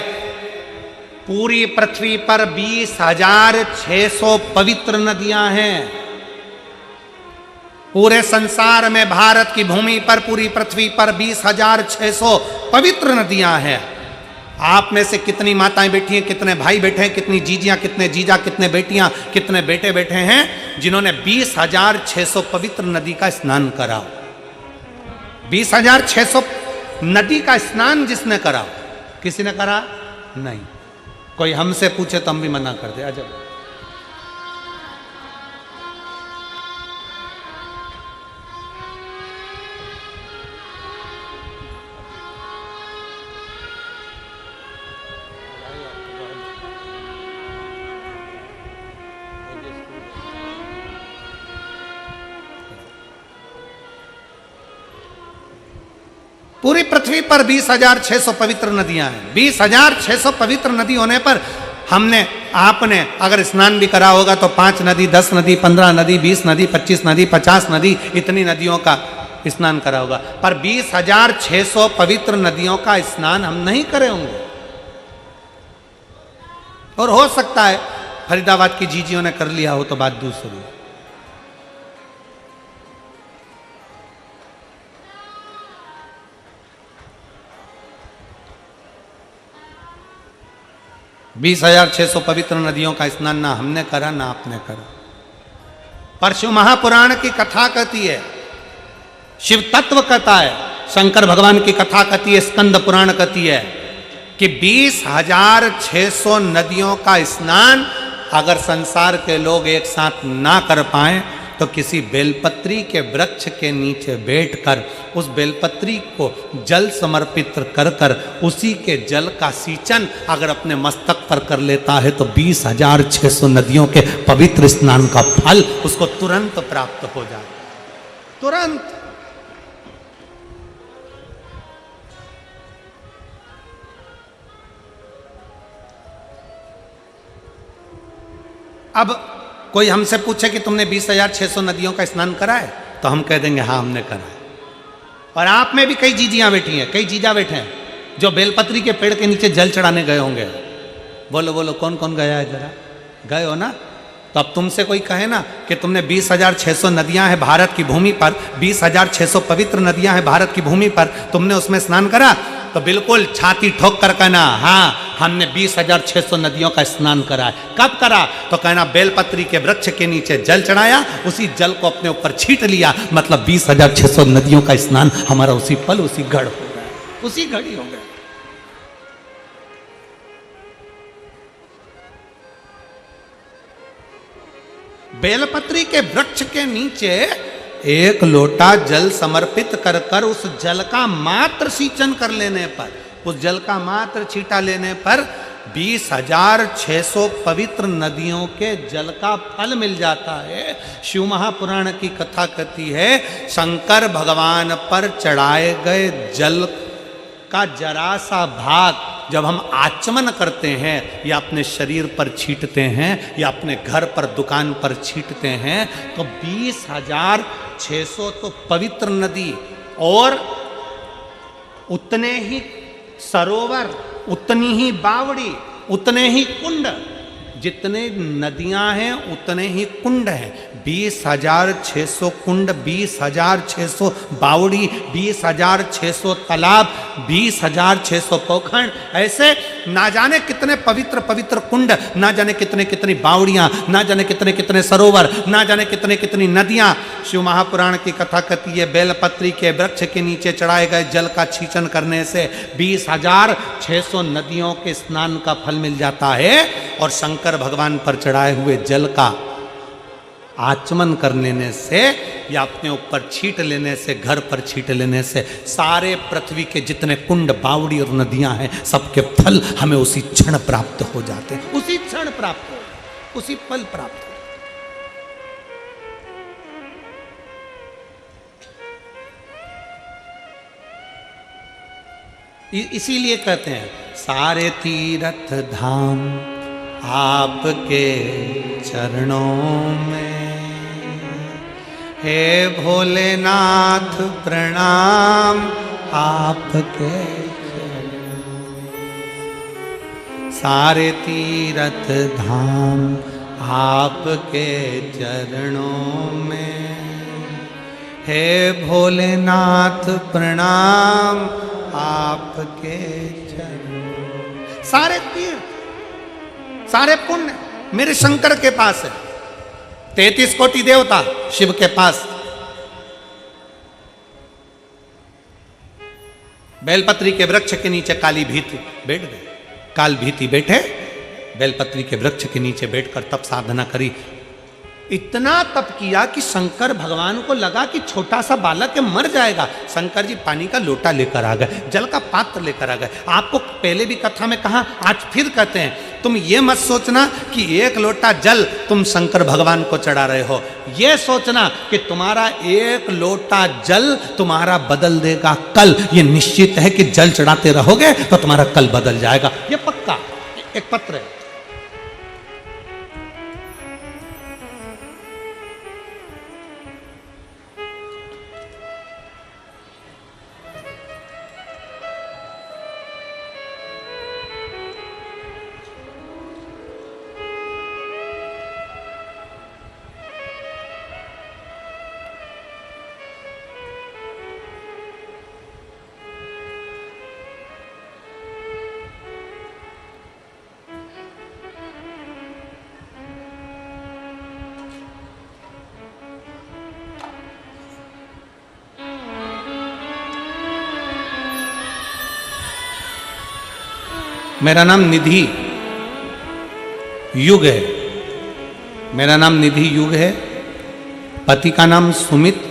पूरी पृथ्वी पर 20,600 पवित्र नदियां हैं। पूरे संसार में भारत की भूमि पर, पूरी पृथ्वी पर 20,600 पवित्र नदियां हैं। आप में से कितनी माताएं बैठी हैं, कितने भाई बैठे हैं, कितनी जीजियां, कितने जीजा, कितने बेटियां, कितने बेटे बैठे हैं जिन्होंने 20,600 पवित्र नदी का स्नान करा? 20,600 नदी का स्नान जिसने करा, किसी ने करा नहीं। कोई हमसे पूछे तो हम भी मना कर दे, अजब। पूरी पृथ्वी पर 20,600 पवित्र नदियां हैं। 20,600 पवित्र नदी होने पर हमने, आपने अगर स्नान भी करा होगा तो 5 नदी, 10 नदी, 15 नदी, 20 नदी, 25 नदी, 50 नदी, इतनी नदियों का स्नान करा होगा। पर 20,600 पवित्र नदियों का स्नान हम नहीं करे होंगे। और हो सकता है फरीदाबाद की जीजियों ने कर लिया हो तो बात दूसरी। 20,600 पवित्र नदियों का स्नान ना हमने करा ना आपने करा। पर शिव महापुराण की कथा कहती है, शिव तत्व कहता है, शंकर भगवान की कथा कहती है, स्कंद पुराण कहती है कि 20,600 नदियों का स्नान अगर संसार के लोग एक साथ ना कर पाए तो किसी बेलपत्री के वृक्ष के नीचे बैठकर उस बेलपत्री को जल समर्पित कर कर उसी के जल का सींचन अगर अपने मस्तक पर कर लेता है तो 20,600 नदियों के पवित्र स्नान का फल उसको तुरंत प्राप्त हो जाए, तुरंत। अब कोई हमसे पूछे कि तुमने 20,600 नदियों का स्नान करा है तो हम कह देंगे हाँ हमने करा है। और आप में भी कई जीजियां बैठी हैं, कई जीजा बैठे हैं जो बेलपत्री के पेड़ के नीचे जल चढ़ाने गए होंगे। बोलो बोलो कौन कौन गया है, जरा गए हो ना? तो अब तुमसे कोई कहे ना कि तुमने 20,600 नदियां हैं भारत की भूमि पर, 20,600 पवित्र नदियां हैं भारत की भूमि पर, तुमने उसमें स्नान करा? तो बिल्कुल छाती ठोक कर कहना हाँ हमने 20,600 नदियों का स्नान करा है। कब करा? तो कहना बेलपत्री के वृक्ष के नीचे जल चढ़ाया, उसी जल को अपने ऊपर छीट लिया, मतलब 20,600 नदियों का स्नान हमारा उसी पल उसी घड़ हो गया, उसी घड़ी हो गया। बेलपत्री के वृक्ष के नीचे एक लोटा जल समर्पित कर कर उस जल का मात्र सींचन कर लेने पर, उस जल का मात्र छींटा लेने पर 20,600 पवित्र नदियों के जल का फल मिल जाता है। शिव महापुराण की कथा कहती है शंकर भगवान पर चढ़ाए गए जल का जरा सा भाग जब हम आचमन करते हैं या अपने शरीर पर छींटते हैं या अपने घर पर दुकान पर छींटते हैं तो 20,600 तो पवित्र नदी और उतने ही सरोवर, उतनी ही बावड़ी, उतने ही कुंड, जितने नदियां हैं उतने ही कुंड हैं। 20,600 कुंड, 20,600 बावड़ी, 20,600 तालाब, 20,600 पोखर, ऐसे ना जाने कितने पवित्र पवित्र कुंड, ना जाने कितने कितनी बावड़ियां, ना जाने कितने कितने सरोवर, ना जाने कितने कितनी नदियां। शिव महापुराण की कथा कहती है बेलपत्री के वृक्ष के नीचे चढ़ाए गए जल का छींचन करने से 20,600 नदियों के स्नान का फल मिल जाता है और शंकर भगवान पर चढ़ाए हुए जल का आचमन करने से या अपने ऊपर छींट लेने से, घर पर छींट लेने से, सारे पृथ्वी के जितने कुंड, बावड़ी और नदियां हैं, सबके फल हमें उसी क्षण प्राप्त हो जाते हैं, उसी क्षण प्राप्त हो, उसी पल प्राप्त हो। इसीलिए कहते हैं सारे तीर्थ धाम आपके चरणों में, हे भोलेनाथ प्रणाम आपके चरणों में। सारे तीर्थ धाम आपके चरणों में, हे भोलेनाथ प्रणाम आपके चरणों। सारे तीर्थ, सारे पुण्य मेरे शंकर के पास है। 33 कोटि देवता शिव के पास। बेलपत्री के वृक्ष के नीचे काली भीति बैठ गए, काल भीति बैठे, बेलपत्री के वृक्ष के नीचे बैठकर तप साधना करी। इतना तप किया कि शंकर भगवान को लगा कि छोटा सा बालक है, मर जाएगा। शंकर जी पानी का लोटा लेकर आ गए, जल का पात्र लेकर आ गए। आपको पहले भी कथा में कहा, आज फिर कहते हैं, तुम ये मत सोचना कि एक लोटा जल तुम शंकर भगवान को चढ़ा रहे हो। ये सोचना कि तुम्हारा एक लोटा जल तुम्हारा बदल देगा कल। ये निश्चित है कि जल चढ़ाते रहोगे तो तुम्हारा कल बदल जाएगा, ये पक्का। एक पत्र है, मेरा नाम निधि युग है। मेरा नाम निधि युग है। पति का नाम सुमित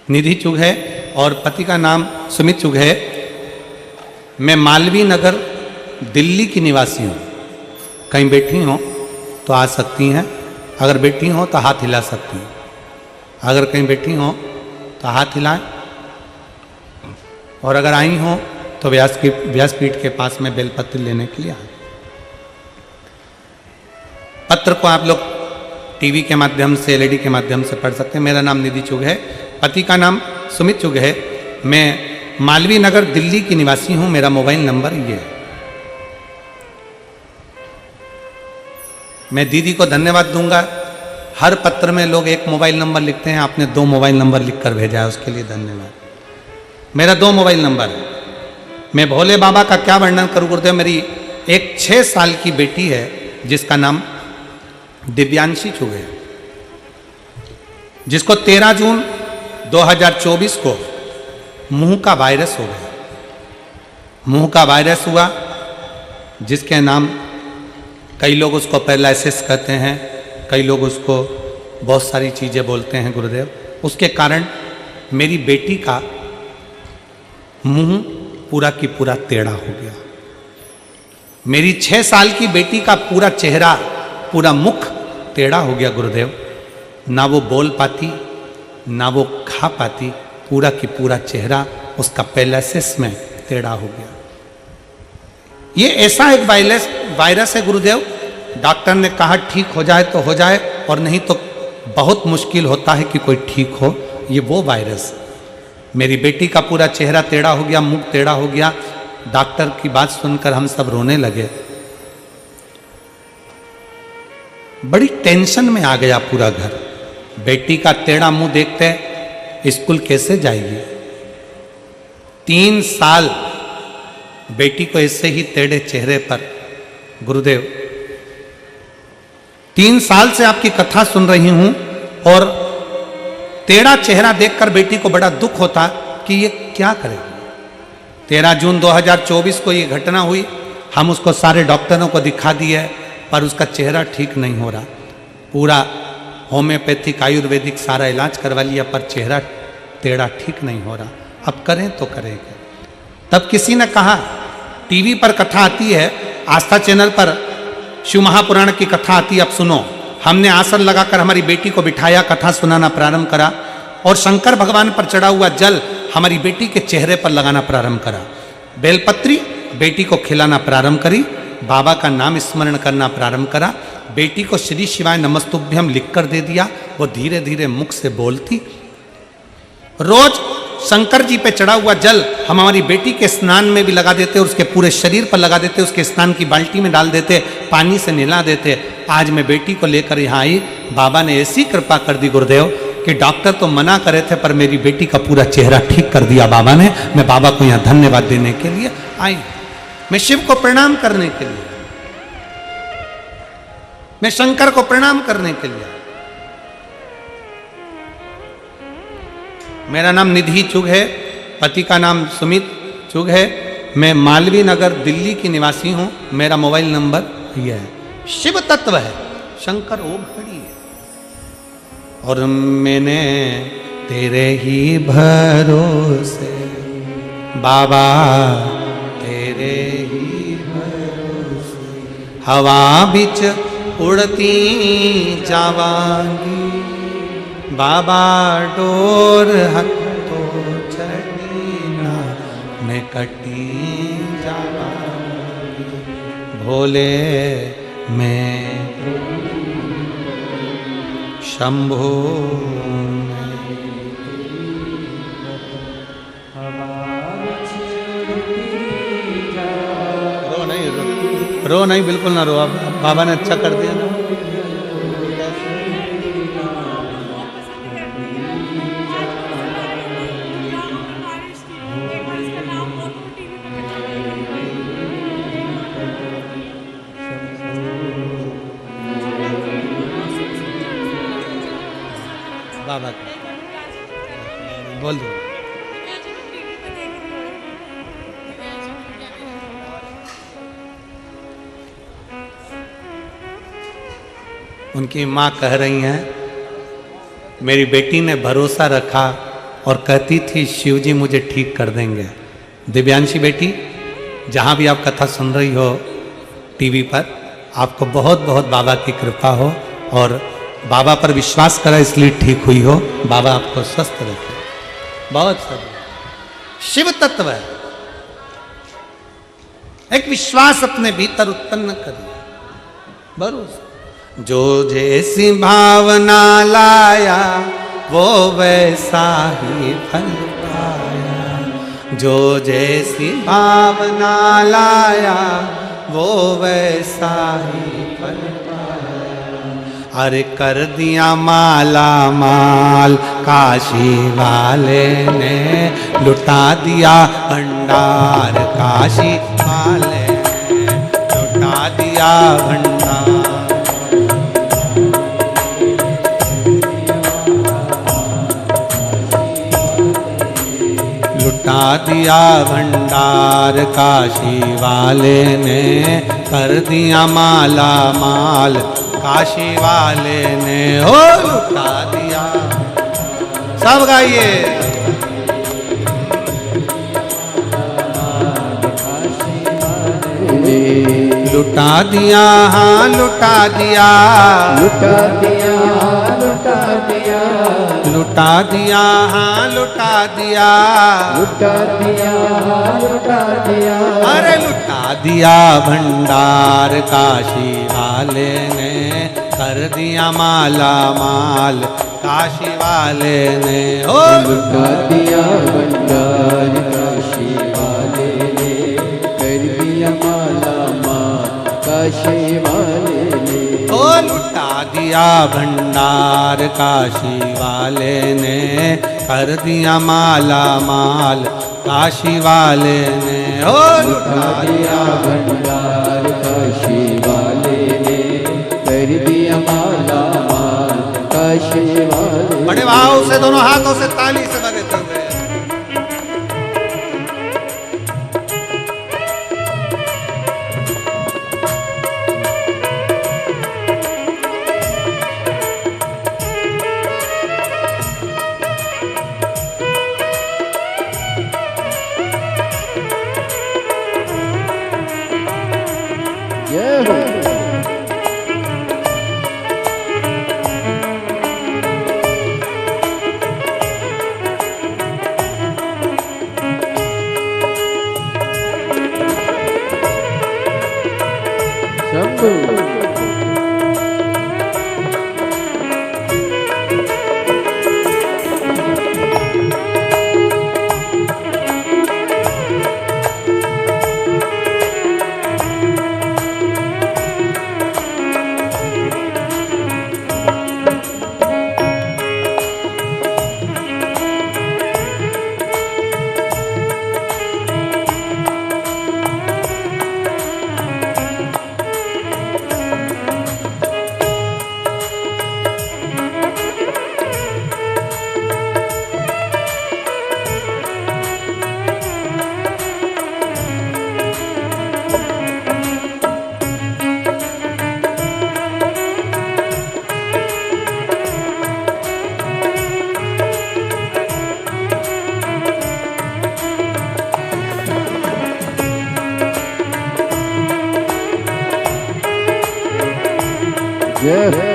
निधि चुग है और पति का नाम सुमित चुग है। मैं मालवीय नगर दिल्ली की निवासी हूँ। कहीं बैठी हो तो आ सकती हैं, अगर बैठी हो तो हाथ हिला सकती हैं। अगर कहीं बैठी हो तो हाथ हिलाएं, और अगर आई हो तो व्यासपीठ के पास में बेलपत्र लेने के लिए आए। पत्र को आप लोग टीवी के माध्यम से, एलईडी के माध्यम से पढ़ सकते हैं। मेरा नाम निधि चुग है, पति का नाम सुमित चुग है। मैं मालवीय नगर दिल्ली की निवासी हूं। मेरा मोबाइल नंबर ये है। मैं दीदी को धन्यवाद दूंगा। हर पत्र में लोग एक मोबाइल नंबर लिखते हैं, आपने 2 मोबाइल नंबर लिखकर भेजा है, उसके लिए धन्यवाद। मेरा 2 मोबाइल नंबर है। मैं भोले बाबा का क्या वर्णन करूं गुरुदेव। मेरी एक 6 साल की बेटी है जिसका नाम दिव्यांशी चुग है, जिसको 13 जून 2024 को मुंह का वायरस हो गया। मुंह का वायरस हुआ, जिसके नाम कई लोग उसको पैरालिसिस कहते हैं, कई लोग उसको बहुत सारी चीज़ें बोलते हैं गुरुदेव। उसके कारण मेरी बेटी का मुंह पूरा की पूरा टेढ़ा हो गया। मेरी 6 साल की बेटी का पूरा चेहरा, पूरा मुख टेढ़ा हो गया गुरुदेव। ना वो बोल पाती, ना वो खा पाती। पूरा की पूरा चेहरा उसका पैरालिसिस में टेढ़ा हो गया। ये ऐसा एक वायरस है गुरुदेव। डॉक्टर ने कहा ठीक हो जाए तो हो जाए, और नहीं तो बहुत मुश्किल होता है कि कोई ठीक हो। ये वो वायरस। मेरी बेटी का पूरा चेहरा टेढ़ा हो गया, मुख टेढ़ा हो गया। डॉक्टर की बात सुनकर हम सब रोने लगे। बड़ी टेंशन में आ गया पूरा घर। बेटी का टेढ़ा मुंह देखते स्कूल कैसे जाएगी। 3 साल बेटी को ऐसे ही टेढ़े चेहरे पर गुरुदेव। 3 साल से आपकी कथा सुन रही हूं, और टेढ़ा चेहरा देखकर बेटी को बड़ा दुख होता कि ये क्या करेगी। 13 जून 2024 को ये घटना हुई। हम उसको सारे डॉक्टरों को दिखा दिए, पर उसका चेहरा ठीक नहीं हो रहा। पूरा होम्योपैथिक आयुर्वेदिक सारा इलाज करवा लिया, पर चेहरा टेढ़ा ठीक नहीं हो रहा, अब करें तो करें क्या। तब किसी ने कहा, टीवी पर कथा आती है, आस्था चैनल पर शिव महापुराण की कथा आती है, अब सुनो। हमने आसन लगाकर हमारी बेटी को बिठाया, कथा सुनाना प्रारंभ करा और शंकर भगवान पर चढ़ा हुआ जल हमारी बेटी के चेहरे पर लगाना प्रारंभ करा। बेलपत्री बेटी को खिलाना प्रारंभ करी, बाबा का नाम स्मरण करना प्रारंभ करा। बेटी को श्री शिवाय नमस्तुभ्यम लिखकर दे दिया। वो धीरे धीरे मुख से बोलती। रोज शंकर जी पे चढ़ा हुआ जल हम हमारी बेटी के स्नान में भी लगा देते और उसके पूरे शरीर पर लगा देते, उसके स्नान की बाल्टी में डाल देते, पानी से नहला देते। आज मैं बेटी को लेकर यहाँ आई, बाबा ने ऐसी कृपा कर दी गुरुदेव कि डॉक्टर तो मना करे थे, पर मेरी बेटी का पूरा चेहरा ठीक कर दिया बाबा ने। मैं बाबा को यहाँ धन्यवाद देने के लिए आई, मैं शिव को प्रणाम करने के लिए, मैं शंकर को प्रणाम करने के लिए। मेरा नाम निधि चुग है, पति का नाम सुमित चुग है। मैं मालवीय नगर दिल्ली की निवासी हूँ। मेरा मोबाइल नंबर यह है। शिव तत्व है, शंकर ओम हरि है। और मैंने तेरे ही भरोसे बाबा, तेरे ही भरोसे हवा बिच उड़ती जावांगी, बाबा डोर हथो चढ़ीना मैं कटी जावांगी, भोले मैं शंभो रो नहीं, बिल्कुल ना रो। अब बाबा ने अच्छा कर दिया ना। बाबा बोल दो। उनकी माँ कह रही हैं, मेरी बेटी ने भरोसा रखा और कहती थी शिव जी मुझे ठीक कर देंगे। दिव्यांशी बेटी, जहाँ भी आप कथा सुन रही हो टीवी पर, आपको बहुत बहुत बाबा की कृपा हो और बाबा पर विश्वास करा इसलिए ठीक हुई हो। बाबा आपको स्वस्थ रखे। बहुत सब शिव तत्व है, एक विश्वास अपने भीतर उत्पन्न करिए, भरोसा। जो जैसी भावना लाया वो वैसा ही फल पाया, जो जैसी भावना लाया वो वैसा ही फल पाया। अरे कर दिया माला माल काशी वाले ने, लुटा दिया भंडार काशी वाले ने, लुटा दिया भंडार। लुटा दिया भंडार काशी वाले ने, कर दिया माला माल काशी वाले ने, हो लुटा दिया। सब गाइए। लुटा दिया, हाँ लुटा दिया, लुटा दिया, लुटा दिया, लुटा दिया, हाँ लुटा दिया, लुटा दिया, लुटा दिया। अरे लुटा दिया भंडार काशी वाले ने, कर दिया माला माल काशी वाले ने, ओ लुटा दिया भंडार काशी वाले ने, कर दिया माला माल काशी वाले ने, ओ लुटा दिया भंडार काशी वाले ने, कर दिया माला माल काशी वाले ने, ओ लुटा दिया भंडार काशी वाले ने, कर दिया माला माल काशी वाले ने। बड़े भाव से दोनों हाथों से ताली से बजाते हुए जय हो। शंभू जय हो।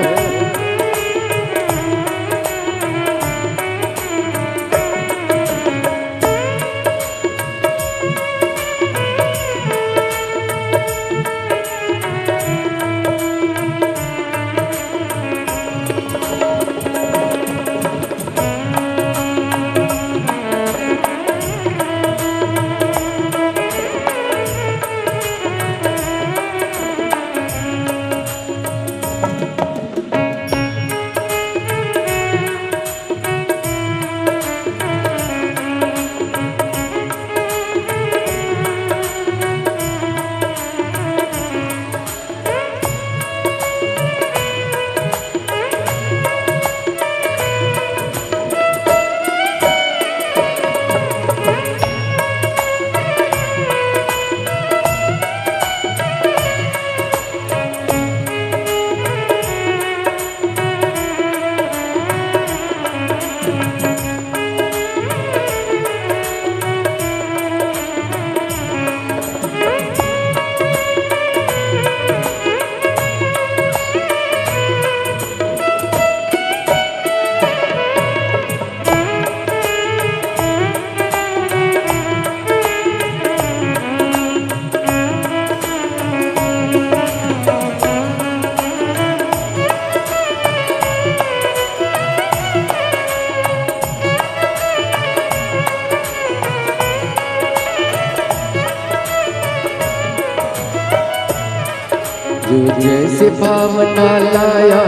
जो जैसे भावना लाया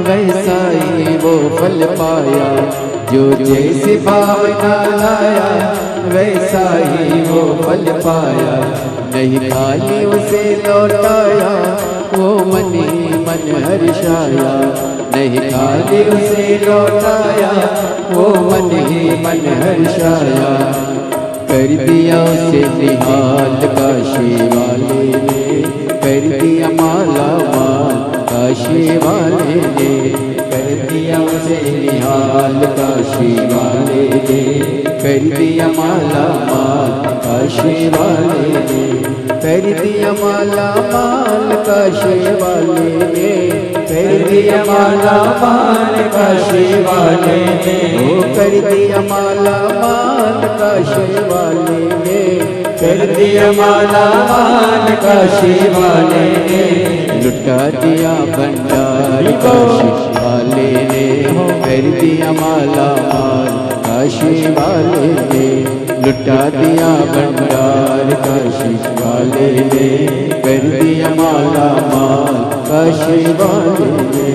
वैसा ही वो फल पाया। जो जैसे भावना लाया वैसा ही वो फल पाया। नहीं खाली उसे लौटाया वो मन ही मन हर्षाया। नहीं खाली उसे लौटाया वो मन ही मन हर्षाया। कर दिया उसे निहाल काशी वाले ने, कर दिया माला माल काशी वाले ने। कर दिया उसे निहाल काशी वाले ने, कर दिया माला माल काशी वाले ने। कर दिया माला माल काशी वाले ने, कर दिया माला माल काशी वाले ने। ओ कर दिया माला माल काशी वाले ने, कर दिया माला माल काशी वाले ने। लुटा दिया भंडार काशी वाले ने, कर दिया माला माल काशी वाले ने। लुटा दिया भंडार काशी वाले ने, कर दिया माला माल काशी वाले ने।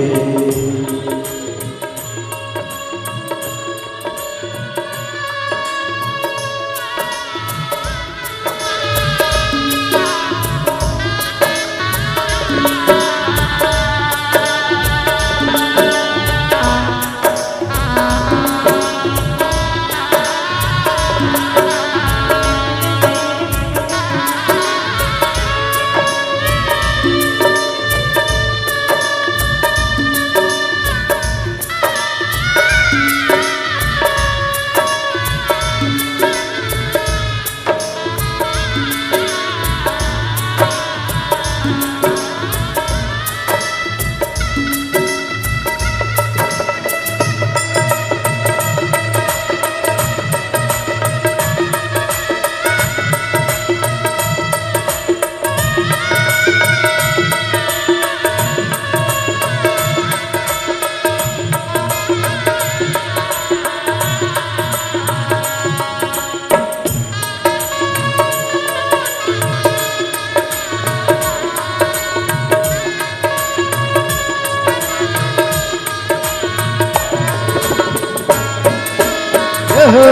हो।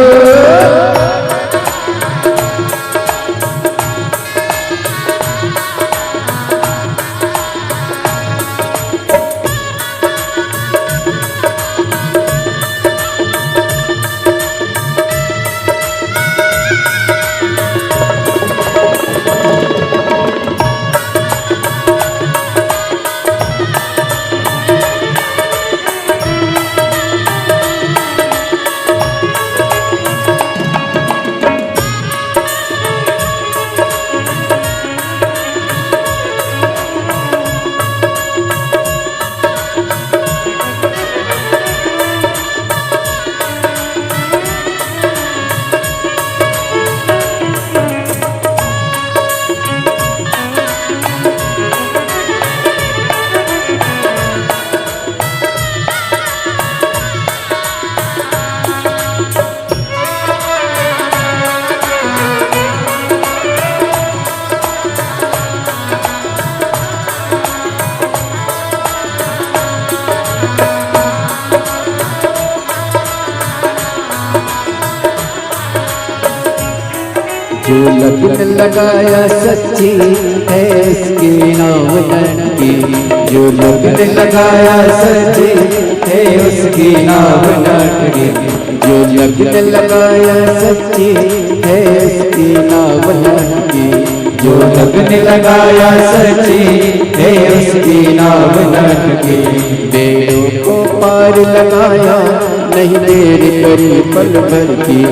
जो लगन लगाया सच्ची है इसकी नाव नटकी। जो लगन लगाया सच्ची है उसकी नाव नटकी। जो लगन लगाया सच्ची है इसकी नाव नटकी। जो लगन लगाया सच्ची है उसकी नाव नटकी। बेड़ों को पार लगाया नहीं देर करी पल भर की।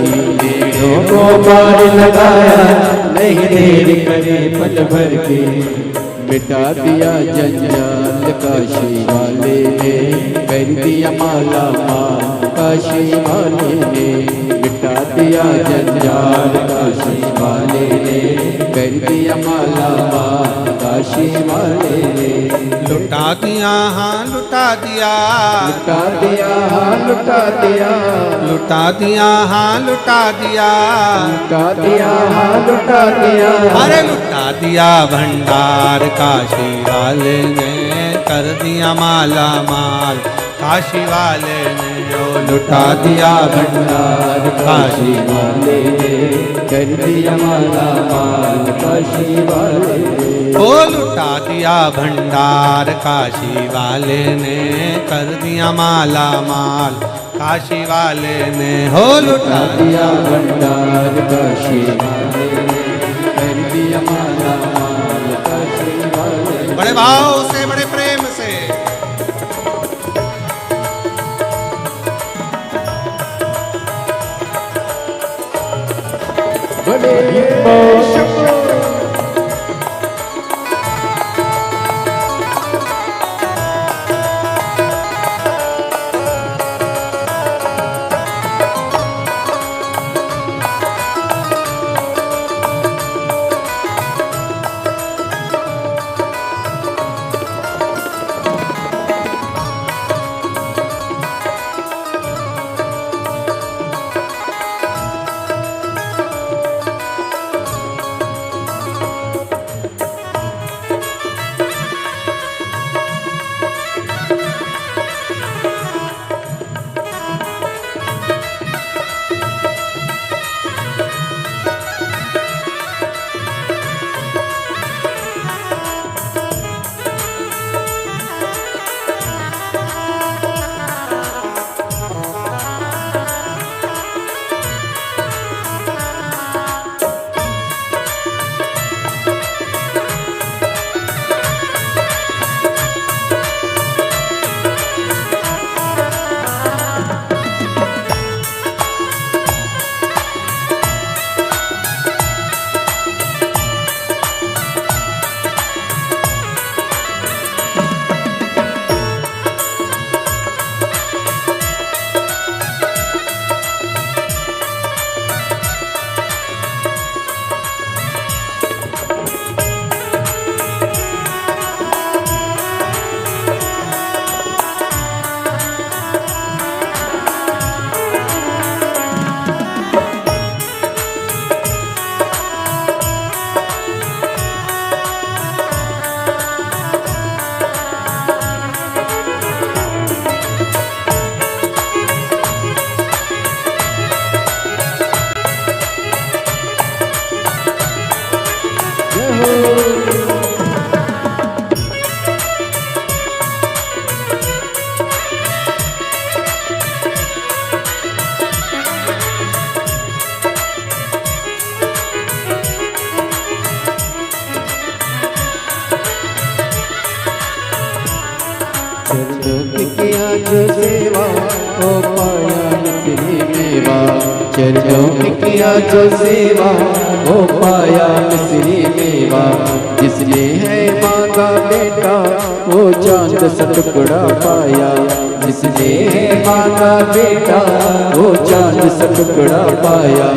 बेड़ों को पार लगाया नहीं देर करी पल भर की। मिटा दिया जंजाल काशी वाले ने, कर दिया माला माल काशी वाले ने। मिटा दिया जंजाल काशी वाले ने, कर दिया माला माल काशी वाले ने। लुटा दिया हाँ लुटा दिया, लुटा दिया हाँ लुटा दिया। लुटा दिया हाँ लुटा दिया, लुटा दिया हाँ लुटा दिया। अरे लुटा दिया भंडार काशी वाले ने, कर दिया माला माल काशी वाले ने। ओ लुटा दिया भंडार काशी वाले ने, कर दिया माला माल काशी वाले ने। ओ लुटा दिया भंडार काशी वाले ने, कर दिया माला माल काशी वाले ने। हो लुटा दिया भंडार काशी वाले ने, कर दिया माला माल काशी वाले ने। बड़े भाव से बड़े प्रेम से बड़े चरणों की किया जो सेवा वो पाया मिश्री मेवा। चरणों की किया जो सेवा वो पाया मिश्री मेवा। जिसने है मांगा बेटा वो चांद सा टुकड़ा पाया। जिसने है मांगा बेटा वो चांद सा टुकड़ा पाया।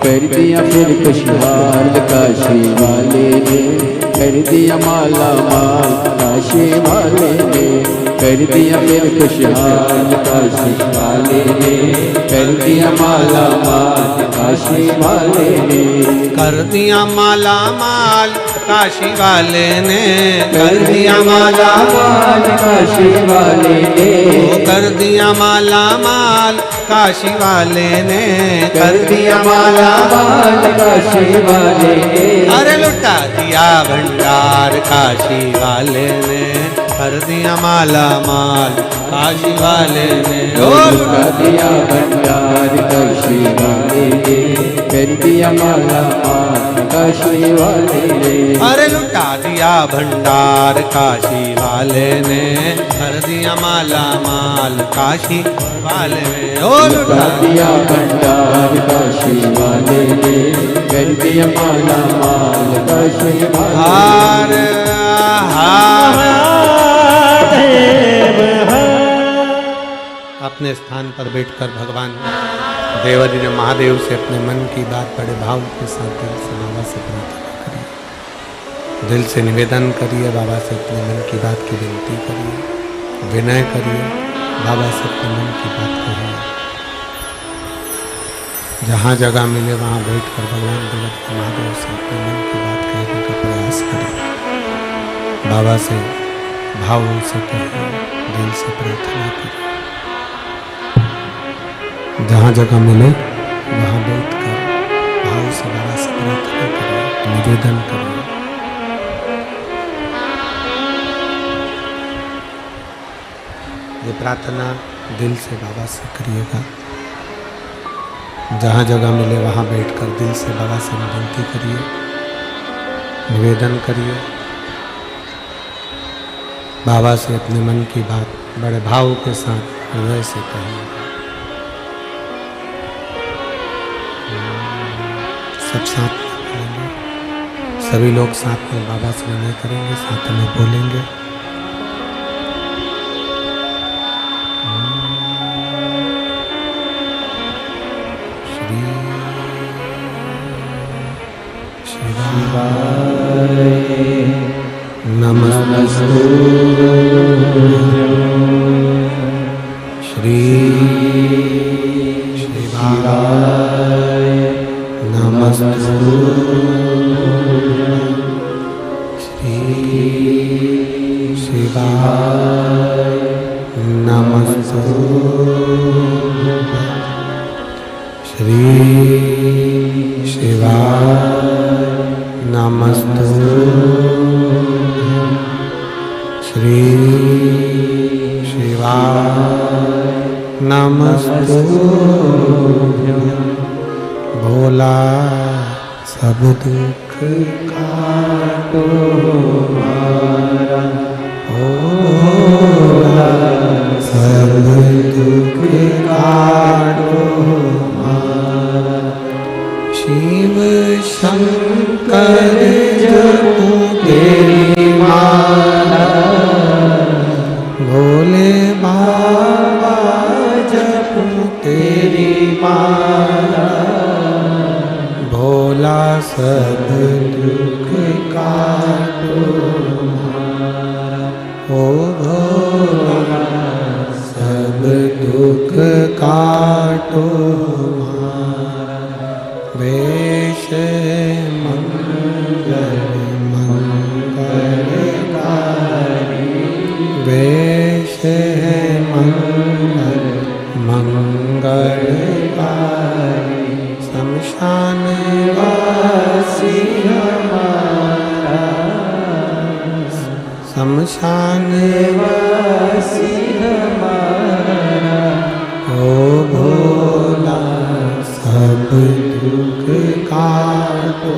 कर दिया फिर खुशहाल काशी वाले ने, कर दिया माला माल काशी वाले ने। कर दिया फिर खुशहाल काशी वाले ने, कर दिया माला माल काशी वाले ने। कर दिया माला माल काशी वाले ने, कर दिया माला माल काशी वाले ने। कर दिया माला माल काशी वाले ने, कर दिया माला माल काशी वाले ने। अरे लुटा दिया भंडार काशी वाले ने, कर दिया माला माल काशी वाले ने। लुटा दिया भंडार काशी वाले ने, कर दिया माला माल काशी वाले ने। अरे लुटा दिया भंडार काशी वाले ने, कर दिया माला माल काशी वाले ने। ओ लुटा दिया भंडार काशी वाले ने, कर दिया माला माल काशी वाले ने। अपने स्थान पर बैठकर भगवान देवरी ने महादेव से अपने मन की बात बड़े भाव के साथ दिल से बाबा से प्रार्थना करिए। दिल से निवेदन करिए, बाबा से अपने मन की बात की विनती करिए, विनय करिए, बाबा से अपने मन की बात करिए। जहाँ जगह मिले वहाँ बैठकर भगवान देवरी महादेव से अपने मन की बात कहने का प्रयास करिए। बाबा से भावों से कहिए, दिल से प्रार्थना करिए। जहाँ जगह मिले वहाँ बैठकर भाव से बाबा से प्रार्थना करिए, निवेदन करिए। ये प्रार्थना दिल से बाबा से करिएगा। जहाँ जगह मिले वहाँ बैठकर दिल से बाबा से विनती करिए, निवेदन करिए। बाबा से अपने मन की बात बड़े भाव के साथ हृदय से कहिए। सब साथ में बोलेंगे, सभी लोग साथ में बाबा से विनय करेंगे, साथ में बोलेंगे। श्री शिवाय नमस्तु। श्री शिवाय नमस्तु। श्री शिवाय नमस्तु। श्री शिवाय नमस्तु। श्री शिवाय नमस्तु। भोला सब दुख काटो हमारा, भोला सब दुख काटो हमारा। शिव शंकर जपो तेरी माला, भोले बाबा जपो तेरी माला। भोला सब दुख काटो हमारा, ओ भोला सब दुख काटो हमारा। वेश मंगल मंगलकारी, वेश मंगल मंगलकारी। शमशान वासी हमारा, शमशान वासी हमारा। ओ भोला सब दुख काटो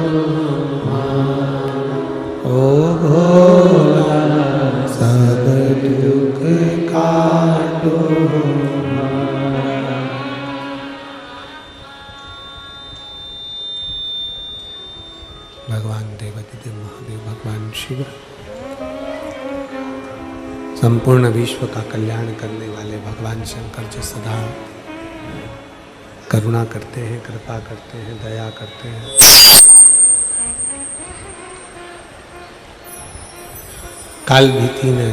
हमारा, ओ भोला सब दुख शिव। संपूर्ण विश्व का कल्याण करने वाले भगवान शंकर जो सदा करुणा करते हैं, कृपा करते हैं, दया करते हैं। काल भीति ने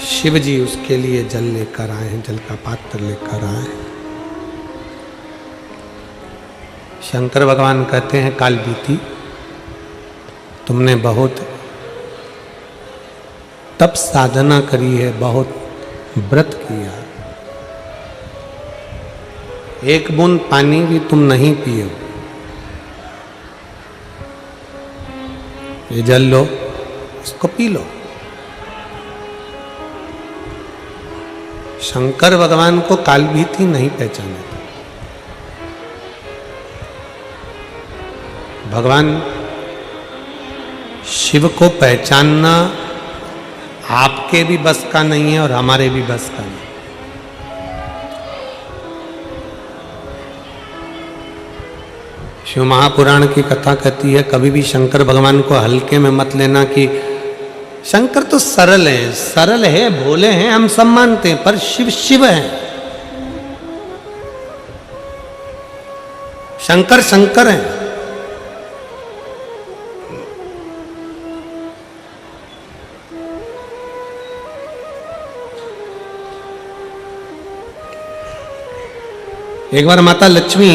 शिव जी उसके लिए जल लेकर आए हैं, जल का पात्र लेकर आए हैं। शंकर भगवान कहते हैं काल बीती, तुमने बहुत तप साधना करी है, बहुत व्रत किया, एक बूंद पानी भी तुम नहीं पिए, ये जल लो, इसको पी लो। शंकर भगवान को काल भीति नहीं पहचाने थे। भगवान शिव को पहचानना आपके भी बस का नहीं है और हमारे भी बस का नहीं। शिव महापुराण की कथा कहती है कभी भी शंकर भगवान को हल्के में मत लेना कि शंकर तो सरल है, भोले हैं, हम सब मानते हैं, पर शिव शिव है। शंकर शंकर है। एक बार माता लक्ष्मी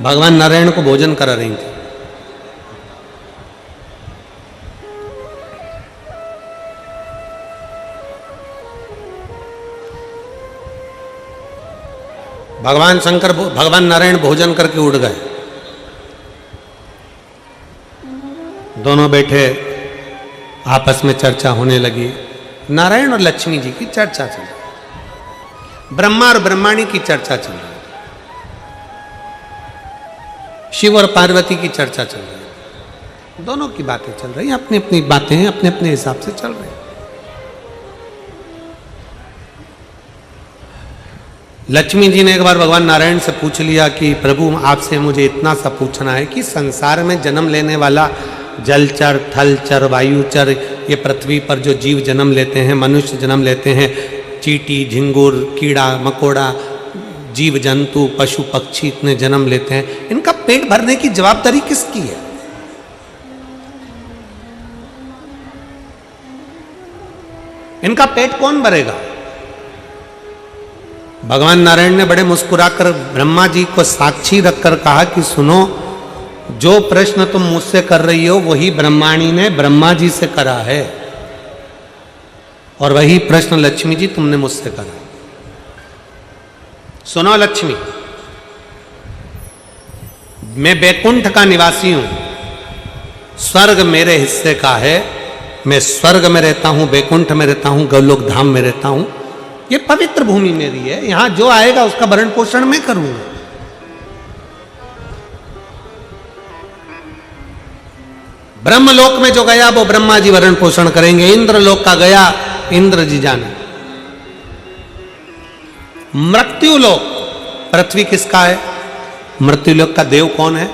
भगवान नारायण को भोजन करा रही थी। भगवान नारायण भोजन करके उड़ गए। दोनों बैठे आपस में चर्चा होने लगी। नारायण और लक्ष्मी जी की चर्चा चल रही, ब्रह्मा और ब्रह्माणी की चर्चा चल रही, शिव और पार्वती की चर्चा चल रही। दोनों की बातें चल रही, अपनी अपनी बातें हैं, अपने अपने हिसाब से चल रही। लक्ष्मी जी ने एक बार भगवान नारायण से पूछ लिया कि प्रभु आपसे मुझे इतना सा पूछना है कि संसार में जन्म लेने वाला जलचर, थलचर, वायुचर, ये पृथ्वी पर जो जीव जन्म लेते हैं, मनुष्य जन्म लेते हैं, चींटी, झिंगुर, कीड़ा मकोड़ा, जीव जंतु, पशु पक्षी इतने जन्म लेते हैं, इनका पेट भरने की जवाबदारी किसकी है? इनका पेट कौन भरेगा? भगवान नारायण ने बड़े मुस्कुराकर ब्रह्मा जी को साक्षी रखकर कहा कि सुनो, जो प्रश्न तुम मुझसे कर रही हो वही ब्रह्माणी ने ब्रह्मा जी से करा है, और वही प्रश्न लक्ष्मी जी तुमने मुझसे करा। सुनो लक्ष्मी, मैं बैकुंठ का निवासी हूं, स्वर्ग मेरे हिस्से का है, मैं स्वर्ग में रहता हूं, बैकुंठ में रहता हूं, गोलोक धाम में रहता हूं, ये पवित्र भूमि मेरी है, यहां जो आएगा उसका भरण पोषण मैं करूंगा। ब्रह्मलोक में जो गया वो ब्रह्मा जी भरण पोषण करेंगे, इंद्रलोक का गया इंद्र जी जाने। मृत्युलोक, पृथ्वी किसका है? मृत्युलोक का देव कौन है?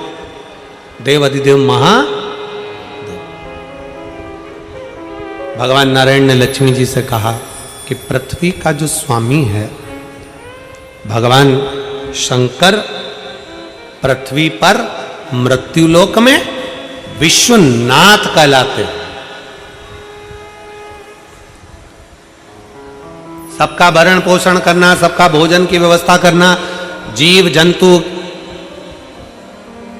देव अधिदेव महादेव। भगवान नारायण ने लक्ष्मी जी से कहा कि पृथ्वी का जो स्वामी है भगवान शंकर, पृथ्वी पर मृत्युलोक में विश्वनाथ कहलाते। सबका भरण पोषण करना, सबका भोजन की व्यवस्था करना, जीव जंतु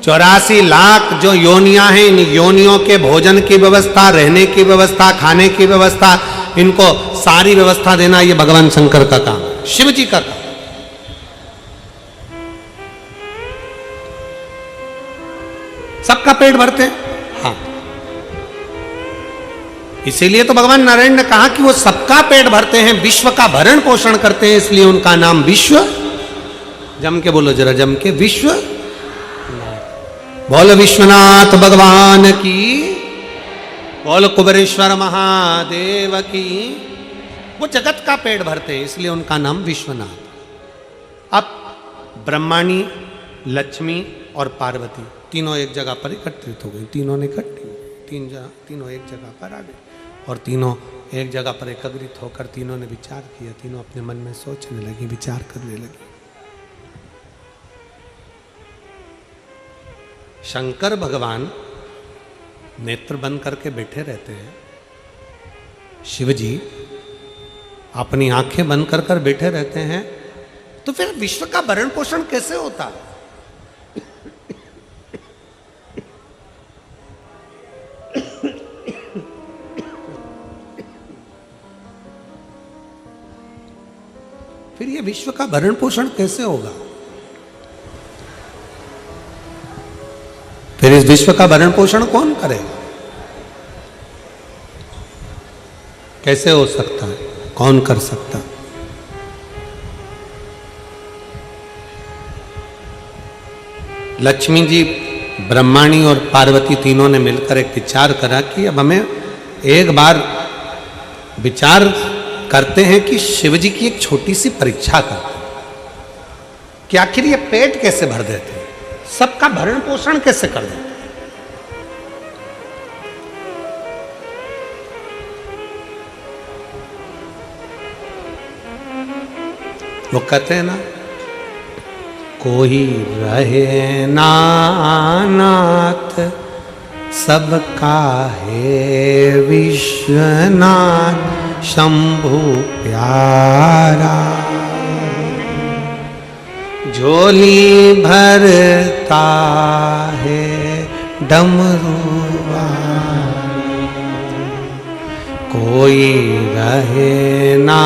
84 लाख जो योनियां हैं, इन योनियों के भोजन की व्यवस्था, रहने की व्यवस्था, खाने की व्यवस्था, इनको सारी व्यवस्था देना ये भगवान शंकर का काम, शिव जी का काम। सबका पेट भरते हैं, हाँ। इसीलिए तो भगवान नारायण ने कहा कि वो सबका पेट भरते हैं, विश्व का भरण पोषण करते हैं, इसलिए उनका नाम विश्व। जम के बोलो जरा, जम के, विश्व। बोलो विश्वनाथ भगवान की, बोलो कुबेरेश्वर महादेव की। वो जगत का पेट भरते हैं, इसलिए उनका नाम विश्वनाथ। अब ब्रह्माणी लक्ष्मी और पार्वती तीनों एक जगह पर एकत्रित हो गई। तीनों ने तीनों एक जगह पर आ गए और तीनों एक जगह पर एकत्रित होकर तीनों ने विचार किया। तीनों अपने मन में सोचने लगी, विचार करने लगी। शंकर भगवान नेत्र बंद करके बैठे रहते हैं, शिव जी अपनी आंखें बंद कर कर बैठे रहते हैं, तो फिर विश्व का भरण पोषण कैसे होता? फिर ये विश्व का भरण पोषण कैसे होगा? फिर इस विश्व का भरण पोषण कौन करेगा? कैसे हो सकता है? कौन कर सकता? लक्ष्मी जी, ब्रह्माणी और पार्वती तीनों ने मिलकर एक विचार करा कि अब हमें एक बार विचार करते हैं कि शिव जी की एक छोटी सी परीक्षा करते हैं कि आखिर ये पेट कैसे भर देते हैं, सबका भरण पोषण कैसे कर देते हैं। वो कहते हैं ना, कोई रहे ना नाथ सबका है विश्वनाथ शंभु प्यारा, झोली भरता है डमरुआ। कोई रहे ना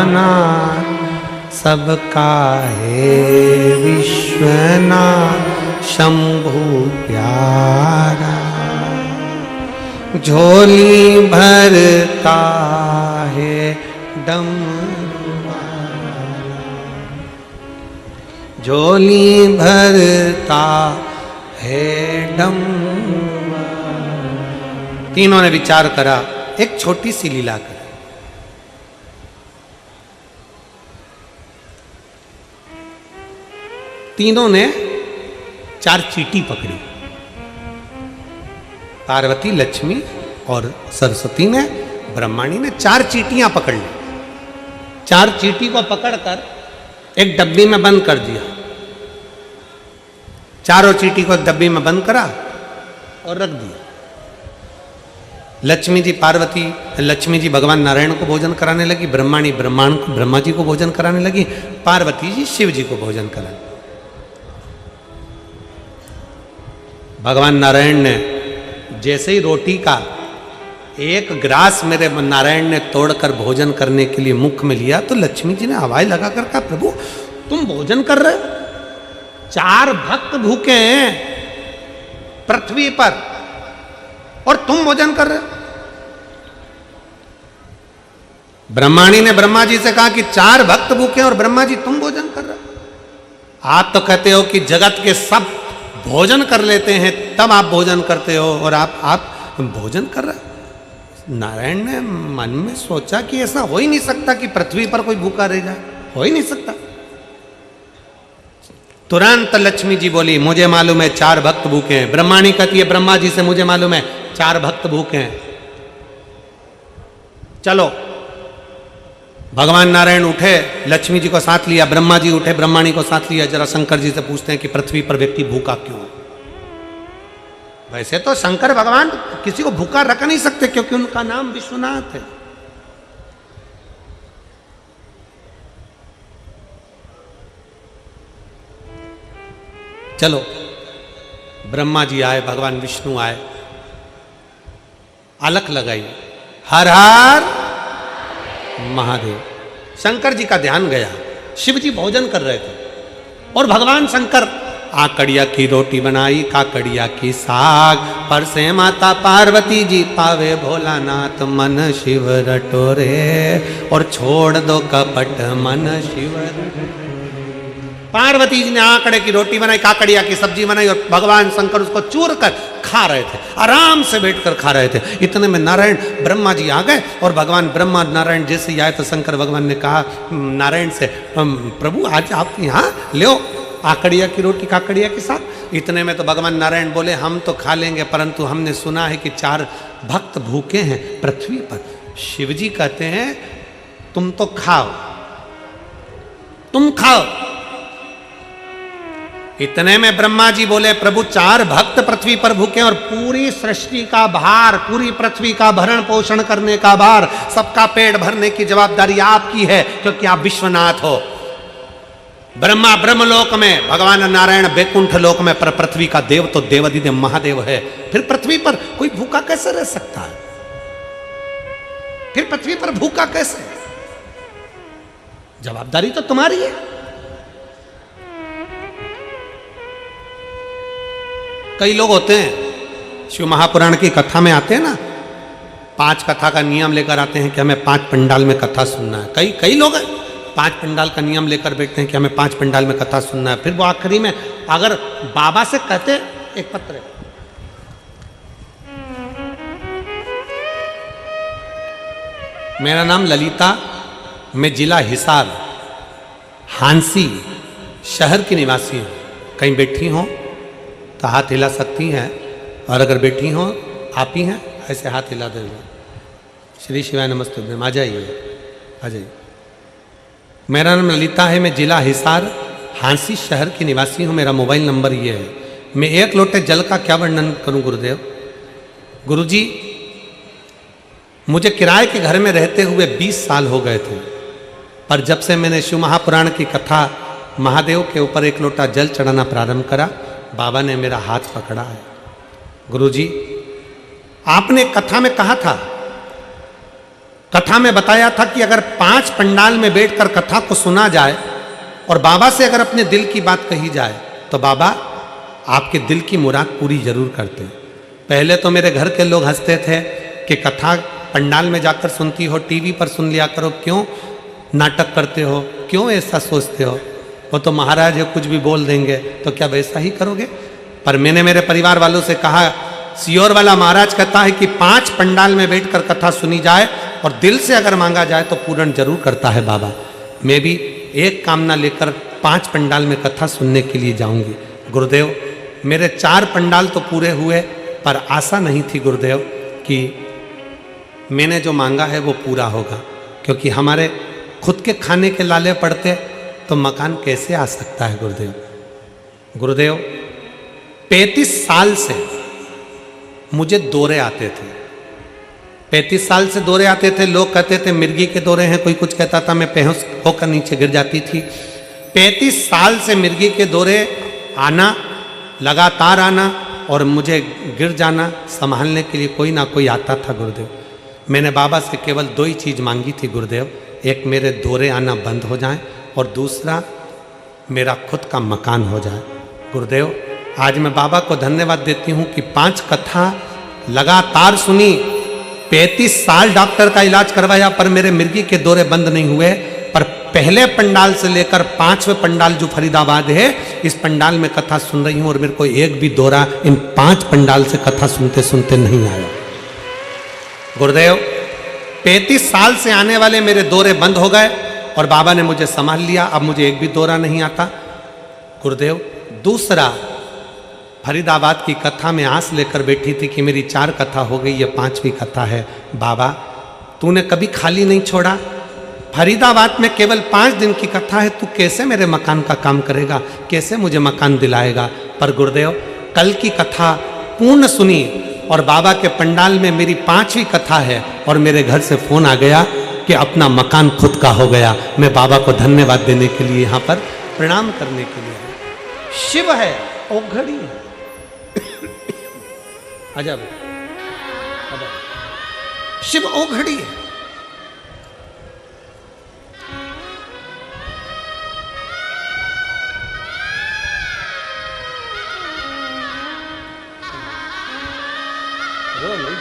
नाथ सबका है विश्वनाथ शंभु प्यारा, झोली भरता है डमरुआ, झोली भरता है डमरुआ। तीनों ने विचार करा, एक छोटी सी लीला करें। तीनों ने 4 चींटी पकड़ी, पार्वती, लक्ष्मी और सरस्वती ने, ब्रह्माणी ने 4 चींटियां पकड़ ली। 4 चींटी को पकड़कर एक डब्बी में बंद कर दिया। चारों चींटी को एक डब्बी में बंद करा और रख दिया। लक्ष्मी जी भगवान नारायण को भोजन कराने लगी, ब्रह्माणी ब्रह्मा जी को भोजन कराने लगी, पार्वती जी शिव जी को भोजन कराने। भगवान नारायण ने जैसे ही रोटी का एक ग्रास मेरे नारायण ने तोड़कर भोजन करने के लिए मुख में लिया, तो लक्ष्मी जी ने हवाई लगाकर कहा, प्रभु तुम भोजन कर रहे हो? 4 भक्त भूखे हैं पृथ्वी पर और तुम भोजन कर रहे हो? ब्रह्माणी ने ब्रह्मा जी से कहा कि 4 भक्त भूखे हैं और ब्रह्मा जी तुम भोजन कर रहे हो? आप तो कहते हो कि जगत के सब भोजन कर लेते हैं तब आप भोजन करते हो और आप भोजन कर रहे हो। नारायण ने मन में सोचा कि ऐसा हो ही नहीं सकता कि पृथ्वी पर कोई भूखा रह जाए, हो ही नहीं सकता। तुरंत लक्ष्मी जी बोली, मुझे मालूम है 4 भक्त भूखे हैं। ब्रह्माणी कहती है ब्रह्मा जी से, मुझे मालूम है 4 भक्त भूखे हैं, चलो। भगवान नारायण उठे, लक्ष्मी जी को साथ लिया, ब्रह्मा जी उठे, ब्रह्माणी को साथ लिया। जरा शंकर जी से पूछते हैं कि पृथ्वी पर व्यक्ति भूखा क्यों है? वैसे तो शंकर भगवान किसी को भूखा रख नहीं सकते क्योंकि उनका नाम विश्वनाथ है। चलो, ब्रह्मा जी आए, भगवान विष्णु आए, अलख लगाई, हर हर महादेव। शंकर जी का ध्यान गया, शिव जी भोजन कर रहे थे और भगवान शंकर आकड़िया की रोटी बनाई, काकड़िया की साग, पर से माता पार्वती जी पावे भोलानाथ मन शिव रटोरे, और छोड़ दो कपट मन शिव। पार्वती जी ने आकड़े की रोटी बनाई, काकड़िया की सब्जी बनाई और भगवान शंकर उसको चूर कर खा रहे थे, आराम से बैठकर खा रहे थे। इतने में नारायण ब्रह्मा जी आ गए और भगवान ब्रह्मा नारायण जैसे ही आए तो शंकर भगवान ने कहा नारायण से, प्रभु आज आप यहाँ ले आकड़िया की रोटी काकड़िया के साथ। इतने में तो भगवान नारायण बोले हम तो खा लेंगे, परंतु हमने सुना है कि 4 भक्त भूखे हैं पृथ्वी पर। शिव जी कहते हैं तुम तो खाओ, तुम खाओ। इतने में ब्रह्मा जी बोले प्रभु 4 भक्त पृथ्वी पर भूखे और पूरी सृष्टि का भार, पूरी पृथ्वी का भरण पोषण करने का भार, सबका पेट भरने की जवाबदारी आपकी है, क्योंकि आप विश्वनाथ हो। ब्रह्मा ब्रह्मलोक में, भगवान नारायण बैकुंठ लोक में, पर पृथ्वी का देव तो देवाधिदेव महादेव है। फिर पृथ्वी पर कोई भूखा कैसे रह सकता है? फिर पृथ्वी पर भूखा कैसे? जवाबदारी तो तुम्हारी है। कई लोग होते हैं शिव महापुराण की कथा में आते हैं ना, 5 कथा का नियम लेकर आते हैं कि हमें 5 पंडाल में कथा सुनना है। कई लोग हैं 5 पंडाल का नियम लेकर बैठते हैं कि हमें 5 पंडाल में कथा सुनना है। फिर वो आखिरी में अगर बाबा से कहते, एक पत्र है, मेरा नाम ललिता, मैं जिला हिसार हांसी शहर की निवासी हूँ, कहीं बैठी हो तो हाथ हिला सकती हैं, और अगर बैठी हो आप ही हैं ऐसे हाथ हिला देंगे। श्री शिवाय नमस्ते, आ जाइए, आ जाइए। मेरा नाम ललिता है, मैं जिला हिसार हांसी शहर की निवासी हूँ, मेरा मोबाइल नंबर ये है। मैं 1 लोटे जल का क्या वर्णन करूँ गुरुदेव? गुरुजी, मुझे किराए के घर में रहते हुए 20 साल हो गए थे, पर जब से मैंने शिव महापुराण की कथा महादेव के ऊपर 1 लोटा जल चढ़ाना प्रारंभ करा, बाबा ने मेरा हाथ पकड़ा है। गुरुजी, आपने कथा में कहा था, कथा में बताया था कि अगर 5 पंडाल में बैठकर कथा को सुना जाए और बाबा से अगर अपने दिल की बात कही जाए तो बाबा आपके दिल की मुराद पूरी जरूर करते हैं। पहले तो मेरे घर के लोग हंसते थे कि कथा पंडाल में जाकर सुनती हो, टीवी पर सुन लिया करो, क्यों नाटक करते हो, क्यों ऐसा सोचते हो, वो तो महाराज है कुछ भी बोल देंगे, तो क्या वैसा ही करोगे? पर मैंने मेरे परिवार वालों से कहा, सियोर वाला महाराज कहता है कि 5 पंडाल में बैठकर कथा सुनी जाए और दिल से अगर मांगा जाए तो पूर्ण जरूर करता है बाबा। मैं भी एक कामना लेकर 5 पंडाल में कथा सुनने के लिए जाऊंगी। गुरुदेव, मेरे 4 पंडाल तो पूरे हुए, पर आशा नहीं थी गुरुदेव कि मैंने जो मांगा है वो पूरा होगा, क्योंकि हमारे खुद के खाने के लाले पड़ते तो मकान कैसे आ सकता है गुरुदेव? गुरुदेव, 35 साल से मुझे दौरे आते थे, 35 साल से दौरे आते थे। लोग कहते थे मिर्गी के दौरे हैं, कोई कुछ कहता था, मैं बेहोश होकर नीचे गिर जाती थी। 35 साल से मिर्गी के दौरे आना, लगातार आना और मुझे गिर जाना, संभालने के लिए कोई ना कोई आता था गुरुदेव। मैंने बाबा से केवल 2 ही चीज़ मांगी थी गुरुदेव, एक मेरे दौरे आना बंद हो जाए और दूसरा मेरा खुद का मकान हो जाए। गुरुदेव, आज मैं बाबा को धन्यवाद देती हूँ कि 5 कथा लगातार सुनी, 35 साल डॉक्टर का इलाज करवाया, पर मेरे मिर्गी के दौरे बंद नहीं हुए। पर पहले पंडाल से लेकर 5वें पंडाल जो फरीदाबाद है, इस पंडाल में कथा सुन रही हूँ और मेरे को एक भी दौरा इन 5 पंडाल से कथा सुनते सुनते नहीं आया। गुरुदेव, 35 साल से आने वाले मेरे दौरे बंद हो गए और बाबा ने मुझे संभाल लिया, अब मुझे एक भी दौरा नहीं आता। गुरुदेव, दूसरा, फरीदाबाद की कथा में आस लेकर बैठी थी कि मेरी 4 कथा हो गई, ये 5वीं कथा है। बाबा, तूने कभी खाली नहीं छोड़ा, फरीदाबाद में केवल 5 दिन की कथा है, तू कैसे मेरे मकान का काम करेगा, कैसे मुझे मकान दिलाएगा? पर गुरुदेव, कल की कथा पूर्ण सुनी और बाबा के पंडाल में मेरी 5वीं कथा है और मेरे घर से फोन आ गया कि अपना मकान खुद का हो गया। मैं बाबा को धन्यवाद देने के लिए यहाँ पर प्रणाम करने के लिए हूँ। शिव है, ओघड़ी है। अजब, शिव ओघड़ी है।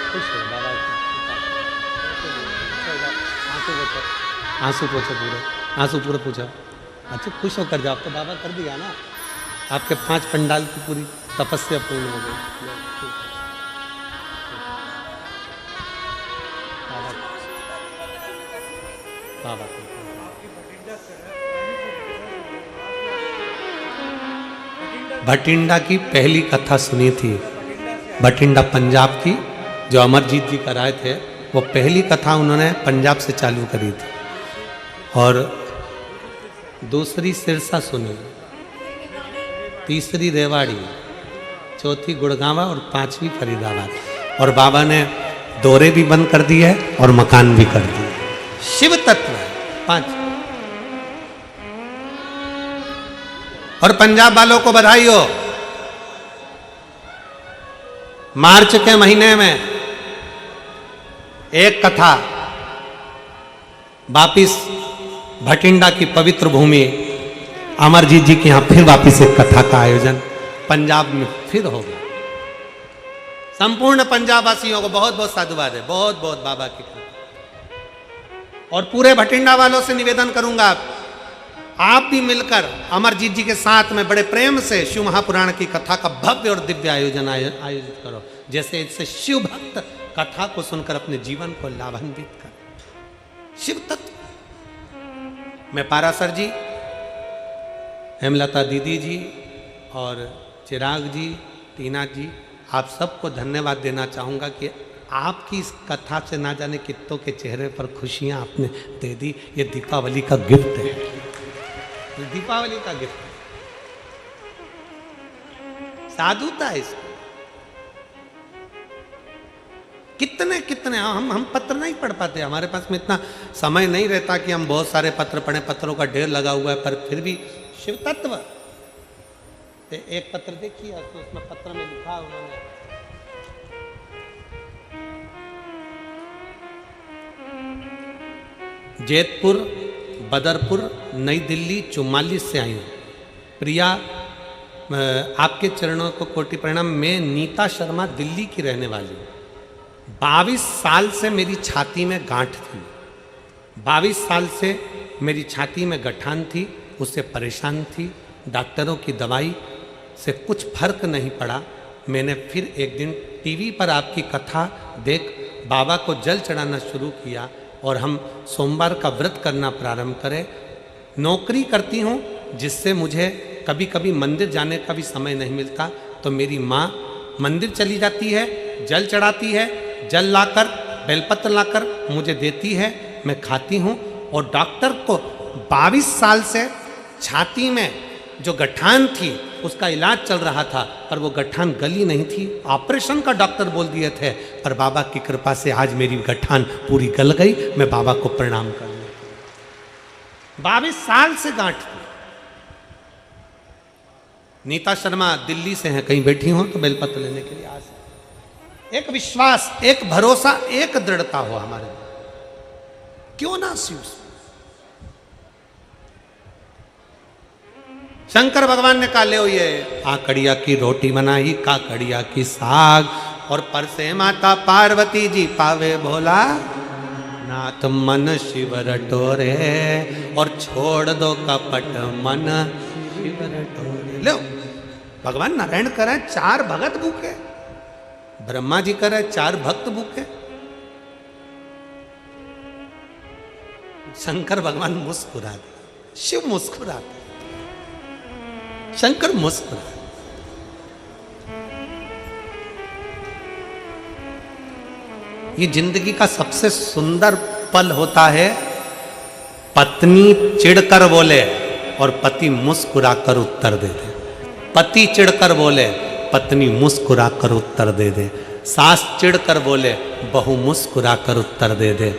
खुश है बाबा, आंसू पोछो पूरे, आंसू पूरे पूछो। अच्छा, खुश होकर जाओ, तो बाबा कर दिया ना, आपके 5 पंडाल की पूरी तपस्या पूर्ण हो गई। बाबा भटिंडा की पहली कथा सुनी थी। भटिंडा पंजाब की, जो अमरजीत जी कराए थे, वो पहली कथा उन्होंने पंजाब से चालू करी थी। और दूसरी सिरसा सुनी, तीसरी रेवाड़ी, चौथी गुड़गांवा और पांचवी फरीदाबाद। और बाबा ने दौरे भी बंद कर दिए और मकान भी कर दिए। शिव तत्व है 5। और पंजाब वालों को बधाई हो, मार्च के महीने में एक कथा वापिस भटिंडा की पवित्र भूमि अमरजीत जी के यहां फिर वापिस एक कथा का आयोजन पंजाब में फिर हो गया। संपूर्ण पंजाब वासियों को बहुत बहुत साधुवाद है, बहुत बहुत बाबा की कृपा। और पूरे भटिंडा वालों से निवेदन करूंगा, आप भी मिलकर अमरजीत जी के साथ में बड़े प्रेम से शिव महापुराण की कथा का भव्य और दिव्य आयोजन आयोजित करो। जैसे इससे शिव भक्त कथा को सुनकर अपने जीवन को लाभान्वित कर। शिव तत्व मैं पारासर जी, हेमलता दीदी जी और चिराग जी, टीना जी, आप सबको धन्यवाद देना चाहूँगा कि आपकी इस कथा से ना जाने कितनों के चेहरे पर खुशियाँ आपने दे दी। ये दीपावली का गिफ्ट है, दीपावली का गिफ्ट है, साधुता है इसमें। कितने कितने हम पत्र नहीं पढ़ पाते, हमारे पास में इतना समय नहीं रहता कि हम बहुत सारे पत्र पढ़ें, पत्रों का ढेर लगा हुआ है, पर फिर भी शिव तत्व। एक पत्र देखिए, तो उसमें पत्र में लिखा उन्होंने, जैतपुर, बदरपुर, नई दिल्ली 44 से आई हूँ। प्रिया, आपके चरणों को कोटि प्रणाम। मैं नीता शर्मा दिल्ली की रहने वाली हूँ। 22 साल से मेरी छाती में गांठ थी, 22 साल से मेरी छाती में गठान थी, उससे परेशान थी। डॉक्टरों की दवाई से कुछ फर्क नहीं पड़ा। मैंने फिर एक दिन टीवी पर आपकी कथा देख बाबा को जल चढ़ाना शुरू किया और हम सोमवार का व्रत करना प्रारंभ करें। नौकरी करती हूँ, जिससे मुझे कभी कभी मंदिर जाने का भी समय नहीं मिलता, तो मेरी माँ मंदिर चली जाती है, जल चढ़ाती है, जल लाकर, बेलपत्र लाकर मुझे देती है, मैं खाती हूँ। और डॉक्टर को 22 साल से छाती में जो गठान थी उसका इलाज चल रहा था, पर वो गठान गली नहीं थी। ऑपरेशन का डॉक्टर बोल दिए थे, पर बाबा की कृपा से आज मेरी गठान पूरी गल गई। मैं बाबा को प्रणाम कर लूं। 22 साल से गांठ थी। नीता शर्मा दिल्ली से हैं, कहीं बैठी हो तो बेलपत्र लेने के लिए आ सकते। एक विश्वास, एक भरोसा, एक दृढ़ता हो हमारे में, क्यों ना शिव। शंकर भगवान ने कहा, ले ये आकड़िया की रोटी बनाई, काकड़िया की साग, और पर से माता पार्वती जी पावे भोला नाथ मन शिव रटोरे, और छोड़ दो कपट मन शिव रटोरे। लो, भगवान नारायण करे 4 भगत भूखे, ब्रह्मा जी करे 4 भक्त भूखे। शंकर भगवान मुस्कुराते, शिव मुस्कुराते, शंकर मुस्कुराते। ये जिंदगी का सबसे सुंदर पल होता है, पत्नी चिढ़कर बोले और पति मुस्कुराकर उत्तर दे दे। पति चिढ़कर बोले, पत्नी मुस्कुराकर उत्तर दे दे। सास चिढ़कर बोले, बहू मुस्कुराकर उत्तर दे दे।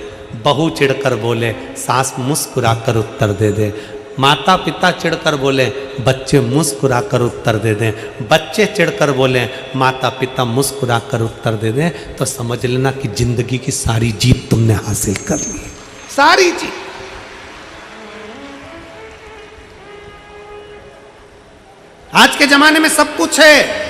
बहू चिढ़कर बोले, सास मुस्कुराकर उत्तर दे दे। माता पिता चिढ़कर बोले, बच्चे मुस्कुराकर उत्तर दे दें। बच्चे चिढ़कर बोले, माता पिता मुस्कुराकर उत्तर दे दें। तो समझ लेना कि जिंदगी की सारी जीत तुमने हासिल कर ली है, सारी जीत। आज के जमाने में सब कुछ है,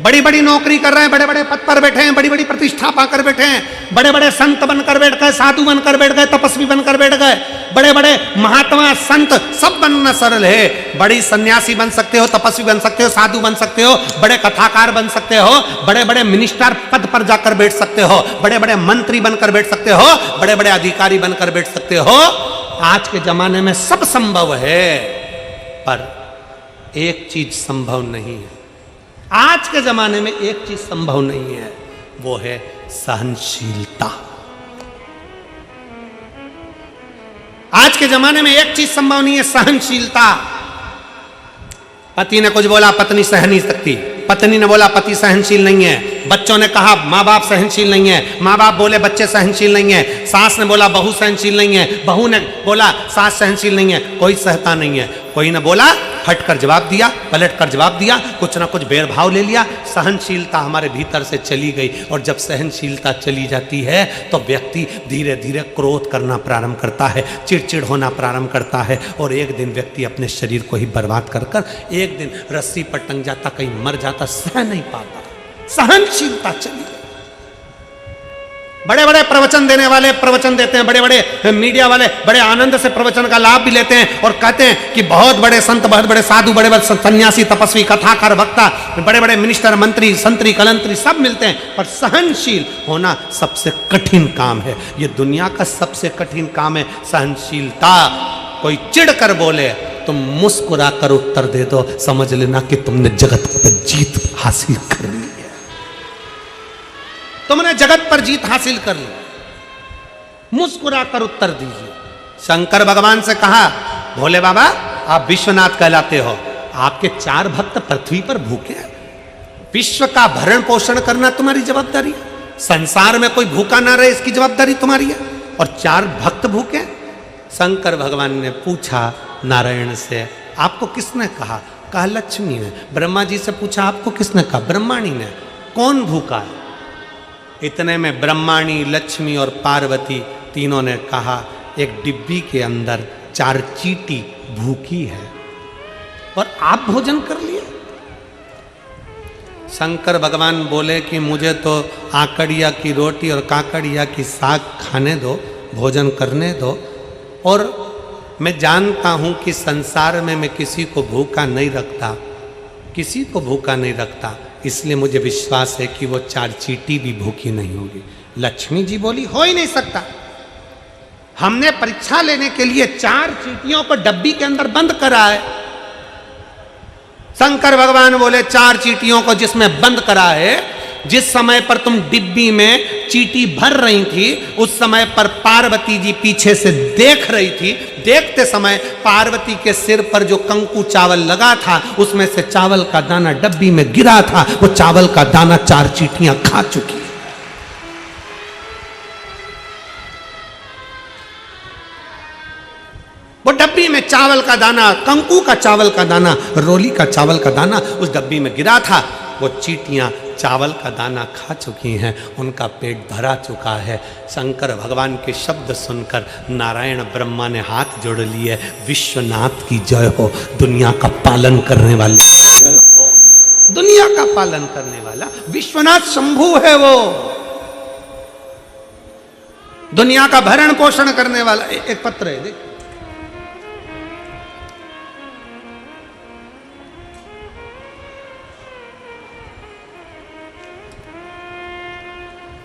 बड़ी बड़ी नौकरी कर रहे हैं, बड़े बड़े पद पर बैठे हैं, बड़ी बड़ी प्रतिष्ठा पाकर बैठे हैं, बड़े बड़े संत बनकर बैठ गए, साधु बनकर बैठ गए, तपस्वी बनकर बैठ गए, बड़े बड़े महात्मा संत सब बनना सरल है। बड़ी सन्यासी बन सकते हो, तपस्वी बन सकते हो, साधु बन सकते हो, बड़े कथाकार बन सकते हो, बड़े बड़े मिनिस्टर पद पर जाकर बैठ सकते हो, बड़े बड़े मंत्री बनकर बैठ सकते हो, बड़े बड़े अधिकारी बनकर बैठ सकते हो। आज के जमाने में सब संभव है, पर एक चीज संभव नहीं है। आज के जमाने में एक चीज संभव नहीं है, वो है सहनशीलता। आज के जमाने में एक चीज संभव नहीं है, सहनशीलता। पति ने कुछ बोला, पत्नी सह नहीं सकती। पत्नी ने बोला, पति सहनशील नहीं है। बच्चों ने कहा, माँ बाप सहनशील नहीं है। माँ बाप बोले, बच्चे सहनशील नहीं है। सास ने बोला, बहू सहनशील नहीं है। बहू ने बोला, सास सहनशील नहीं है। कोई सहता नहीं है। कोई ने बोला, हट कर जवाब दिया, पलट कर जवाब दिया, कुछ ना कुछ भेदभाव ले लिया। सहनशीलता हमारे भीतर से चली गई, और जब सहनशीलता चली जाती है तो व्यक्ति धीरे धीरे क्रोध करना प्रारंभ करता है, चिड़चिड़ होना प्रारंभ करता है, और एक दिन व्यक्ति अपने शरीर को ही बर्बाद कर कर एक दिन रस्सी पर टंग जाता, कहीं मर जाता, सह नहीं पाता। सहनशीलता चली गई। बड़े बड़े प्रवचन देने वाले प्रवचन देते हैं, बड़े बड़े मीडिया वाले बड़े आनंद से प्रवचन का लाभ भी लेते हैं और कहते हैं कि बहुत बड़े संत, बहुत बड़े साधु, बड़े बड़े सन्यासी, तपस्वी, कथाकार, वक्ता, बड़े बड़े मिनिस्टर, मंत्री, संतरी, कलंतरी सब मिलते हैं, पर सहनशील होना सबसे कठिन काम है। ये दुनिया का सबसे कठिन काम है, सहनशीलता। कोई चिढ़ कर बोले, तुम मुस्कुरा कर उत्तर दे दो, समझ लेना कि तुमने जगत पर जीत हासिल कर ली है। तुमने जगत पर जीत हासिल कर ली। मुस्कुरा कर उत्तर दीजिए। शंकर भगवान से कहा, भोले बाबा आप विश्वनाथ कहलाते हो, आपके 4 भक्त पृथ्वी पर भूखे हैं। विश्व का भरण पोषण करना तुम्हारी जवाबदारी है। संसार में कोई भूखा ना रहे, इसकी जवाबदारी तुम्हारी है, और 4 भक्त भूखे हैं। शंकर भगवान ने पूछा नारायण से, आपको किसने कहा? कहा लक्ष्मी ने। ब्रह्मा जी से पूछा, आपको किसने कहा? ब्रह्माणी ने। कौन भूखा है? इतने में ब्रह्माणी, लक्ष्मी और पार्वती तीनों ने कहा, एक डिब्बी के अंदर 4 चींटी भूखी है और आप भोजन कर लिए। शंकर भगवान बोले कि मुझे तो आकड़िया की रोटी और काकड़िया की साग खाने दो, भोजन करने दो, और मैं जानता हूं कि संसार में मैं किसी को भूखा नहीं रखता, किसी को भूखा नहीं रखता, इसलिए मुझे विश्वास है कि वो 4 चींटी भी भूखी नहीं होगी। लक्ष्मी जी बोली, हो ही नहीं सकता। हमने परीक्षा लेने के लिए 4 चींटियों को डब्बी के अंदर बंद करा है। शंकर भगवान बोले, 4 चींटियों को जिसमें बंद करा है, जिस समय पर तुम डिब्बी में चींटी भर रही थी, उस समय पर पार्वती जी पीछे से देख रही थी। देखते समय पार्वती के सिर पर जो कंकु चावल लगा था, उसमें से चावल का दाना डब्बी में गिरा था। वो चावल का दाना 4 चींटियां खा चुकी। वो डब्बी में चावल का दाना, कंकु का चावल का दाना, रोली का चावल का दाना उस डब्बी में गिरा था। वो चींटियां चावल का दाना खा चुकी हैं, उनका पेट भरा चुका है। शंकर भगवान के शब्द सुनकर नारायण ब्रह्मा ने हाथ जोड़ लिए, विश्वनाथ की जय हो, दुनिया का पालन करने वाले जय हो, दुनिया का पालन करने वाला विश्वनाथ शंभु है। वो दुनिया का भरण पोषण करने वाला। एक पत्र है, देख,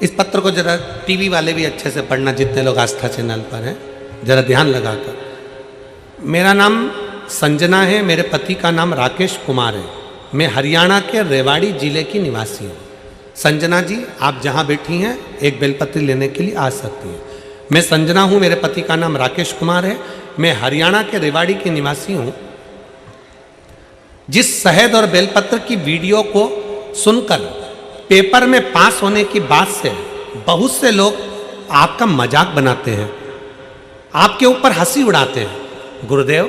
इस पत्र को जरा टीवी वाले भी अच्छे से पढ़ना, जितने लोग आस्था चैनल पर हैं, जरा ध्यान लगाकर। मेरा नाम संजना है, मेरे पति का नाम राकेश कुमार है। मैं हरियाणा के रेवाड़ी जिले की निवासी हूँ। संजना जी, आप जहाँ बैठी हैं एक बेलपत्री लेने के लिए आ सकती हैं। मैं संजना हूँ, मेरे पति का नाम राकेश कुमार है। मैं हरियाणा के रेवाड़ी की निवासी हूँ। जिस शहद और बेलपत्र की वीडियो को सुनकर पेपर में पास होने की बात से बहुत से लोग आपका मजाक बनाते हैं, आपके ऊपर हंसी उड़ाते हैं। गुरुदेव,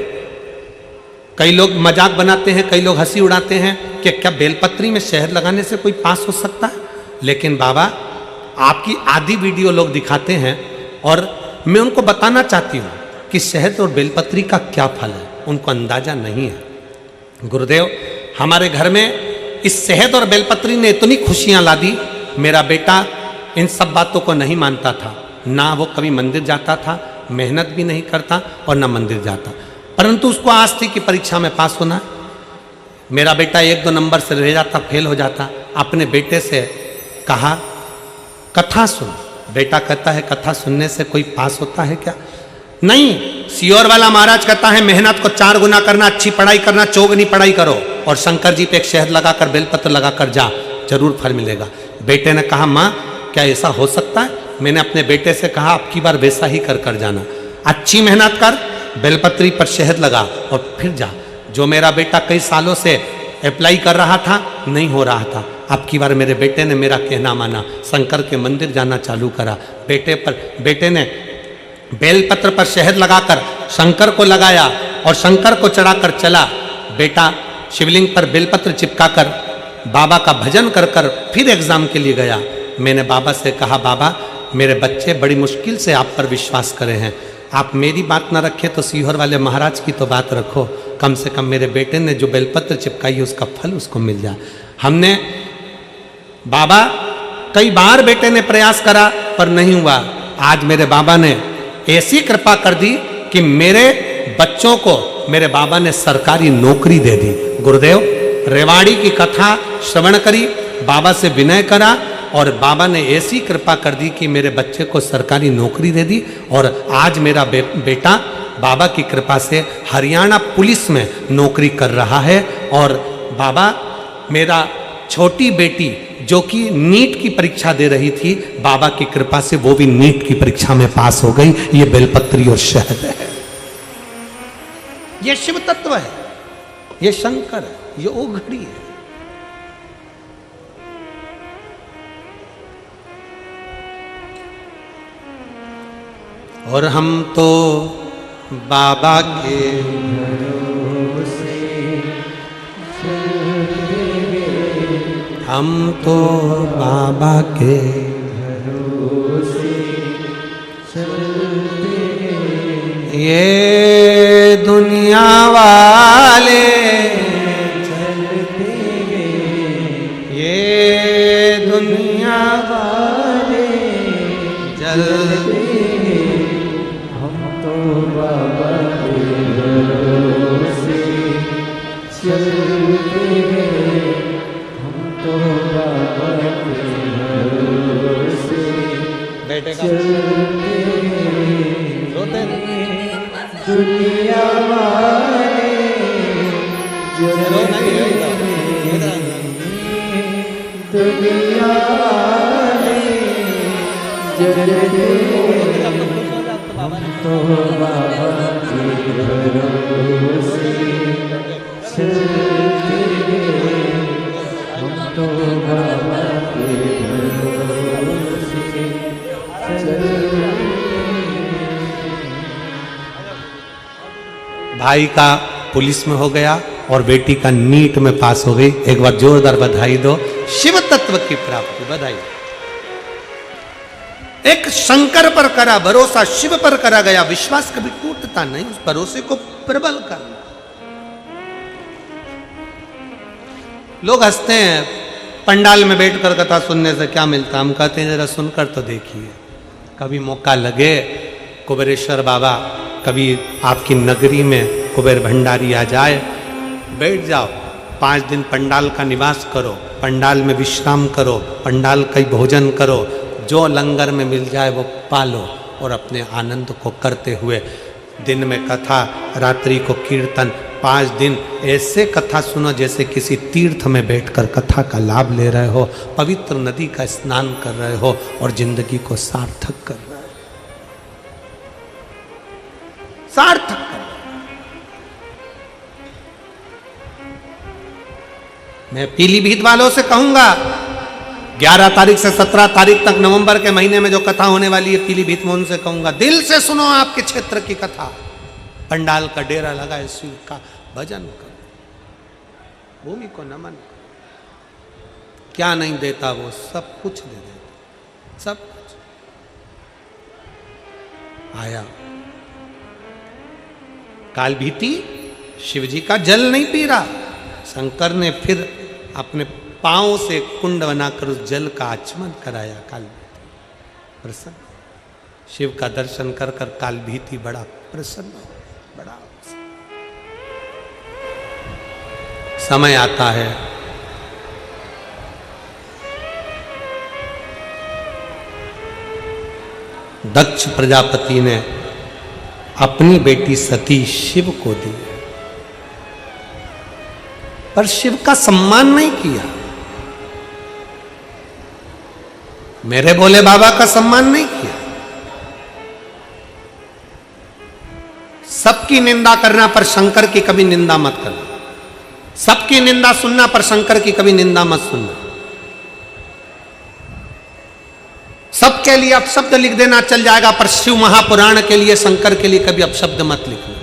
कई लोग मजाक बनाते हैं, कई लोग हंसी उड़ाते हैं कि क्या बेलपत्री में शहद लगाने से कोई पास हो सकता है? लेकिन बाबा, आपकी आधी वीडियो लोग दिखाते हैं और मैं उनको बताना चाहती हूँ कि शहद और बेलपत्री का क्या फल है, उनको अंदाजा नहीं है। गुरुदेव, हमारे घर में इस शहद और बेलपत्री ने इतनी खुशियां ला दी। मेरा बेटा इन सब बातों को नहीं मानता था, ना वो कभी मंदिर जाता था, मेहनत भी नहीं करता और ना मंदिर जाता, परंतु उसको आस थी कि परीक्षा में पास होना। मेरा बेटा 1-2 नंबर से रह जाता, फेल हो जाता। अपने बेटे से कहा, कथा सुन। बेटा कहता है, कथा सुनने से कोई पास होता है क्या? नहीं, सियोर वाला महाराज कहता है मेहनत को 4 गुना करना, अच्छी पढ़ाई करना, चौगुनी पढ़ाई करो और शंकर जी पे एक शहद लगाकर बेलपत्र लगाकर जा, जरूर फल मिलेगा। बेटे ने कहा माँ क्या ऐसा हो सकता है? मैंने अपने बेटे से कहा अब की बार वैसा ही कर जाना, अच्छी मेहनत कर, बेलपत्री पर शहद लगा और फिर जा। जो मेरा बेटा कई सालों से अप्लाई कर रहा था, नहीं हो रहा था, अब की बार मेरे बेटे ने मेरा कहना माना, शंकर के मंदिर जाना चालू करा। बेटे ने बेलपत्र पर शहद लगाकर शंकर को लगाया और शंकर को चढ़ाकर चला। बेटा शिवलिंग पर बेलपत्र चिपकाकर बाबा का भजन कर फिर एग्जाम के लिए गया। मैंने बाबा से कहा बाबा मेरे बच्चे बड़ी मुश्किल से आप पर विश्वास करे हैं, आप मेरी बात ना रखें तो सीहोर वाले महाराज की तो बात रखो, कम से कम मेरे बेटे ने जो बेलपत्र चिपकाई उसका फल उसको मिल जाए। हमने बाबा कई बार बेटे ने प्रयास करा पर नहीं हुआ। आज मेरे बाबा ने ऐसी कृपा कर दी कि मेरे बच्चों को मेरे बाबा ने सरकारी नौकरी दे दी। गुरुदेव रेवाड़ी की कथा श्रवण करी, बाबा से विनय करा और बाबा ने ऐसी कृपा कर दी कि मेरे बच्चे को सरकारी नौकरी दे दी और आज मेरा बेटा बाबा की कृपा से हरियाणा पुलिस में नौकरी कर रहा है। और बाबा मेरा छोटी बेटी जो कि नीट की परीक्षा दे रही थी, बाबा की कृपा से वो भी नीट की परीक्षा में पास हो गई। ये बेलपत्री और शहद है, ये शिव तत्व है, ये शंकर है, ये ओघड़ी है। और हम तो बाबा के भरोसे, हम तो बाबा के भरोसे ये दुनिया वाले चलते, ये दुनिया वाले चलते, हम तो बाबा के भरोसे चलते हैं, हम तो बाबा के भरोसे बेटे का चलते हैं। रोते दुनिया वाले रो नहीं है, दुनिया वाले चलते हम तो बाबा के भरोसे चलते हैं, हम तो बाबा के भरोसे चलते। भाई का पुलिस में हो गया और बेटी का नीट में पास हो गई। एक बार जोरदार बधाई दो, शिव तत्व की प्राप्ति, बधाई। एक शंकर पर करा भरोसा, शिव पर करा गया विश्वास कभी टूटता नहीं, उस भरोसे को प्रबल करना। लोग हंसते हैं पंडाल में बैठकर कथा सुनने से क्या मिलता, हम कहते हैं जरा सुनकर तो देखिए। कभी मौका लगे कुबेरेश्वर बाबा, कभी आपकी नगरी में कुबेर भंडारी आ जाए, बैठ जाओ, 5 दिन पंडाल का निवास करो, पंडाल में विश्राम करो, पंडाल का ही भोजन करो, जो लंगर में मिल जाए वो पालो और अपने आनंद को करते हुए दिन में कथा, रात्रि को कीर्तन, 5 दिन ऐसे कथा सुनो जैसे किसी तीर्थ में बैठकर कथा का लाभ ले रहे हो, पवित्र नदी का स्नान कर रहे हो और जिंदगी को सार्थक कर रहे हो, सार्थक कर। मैं पीलीभीत वालों से कहूंगा 11 तारीख से 17 तारीख तक नवंबर के महीने में जो कथा होने वाली है पीलीभीत में, उनसे कहूंगा दिल से सुनो आपके क्षेत्र की कथा, पंडाल का डेरा लगाए, शिव का भजन करो, भूमि को नमन करो। क्या नहीं देता वो, सब कुछ दे देता, सब कुछ। आया कालभीति, शिव जी का जल नहीं पी रहा, शंकर ने फिर अपने पांव से कुंड बनाकर उस जल का आचमन कराया। कालभीति प्रसन्न, शिव का दर्शन कर कर कालभीति बड़ा प्रसन्न, बड़ा समय आता है दक्ष प्रजापति ने अपनी बेटी सती शिव को दी, पर शिव का सम्मान नहीं किया। मेरे भोले बाबा का सम्मान नहीं किया। सबकी निंदा करना पर शंकर की कभी निंदा मत करना, सबकी निंदा सुनना पर शंकर की कभी निंदा मत सुनना। सबके लिए अपशब्द लिख देना चल जाएगा, पर शिव महापुराण के लिए, शंकर के लिए कभी अपशब्द मत लिखना।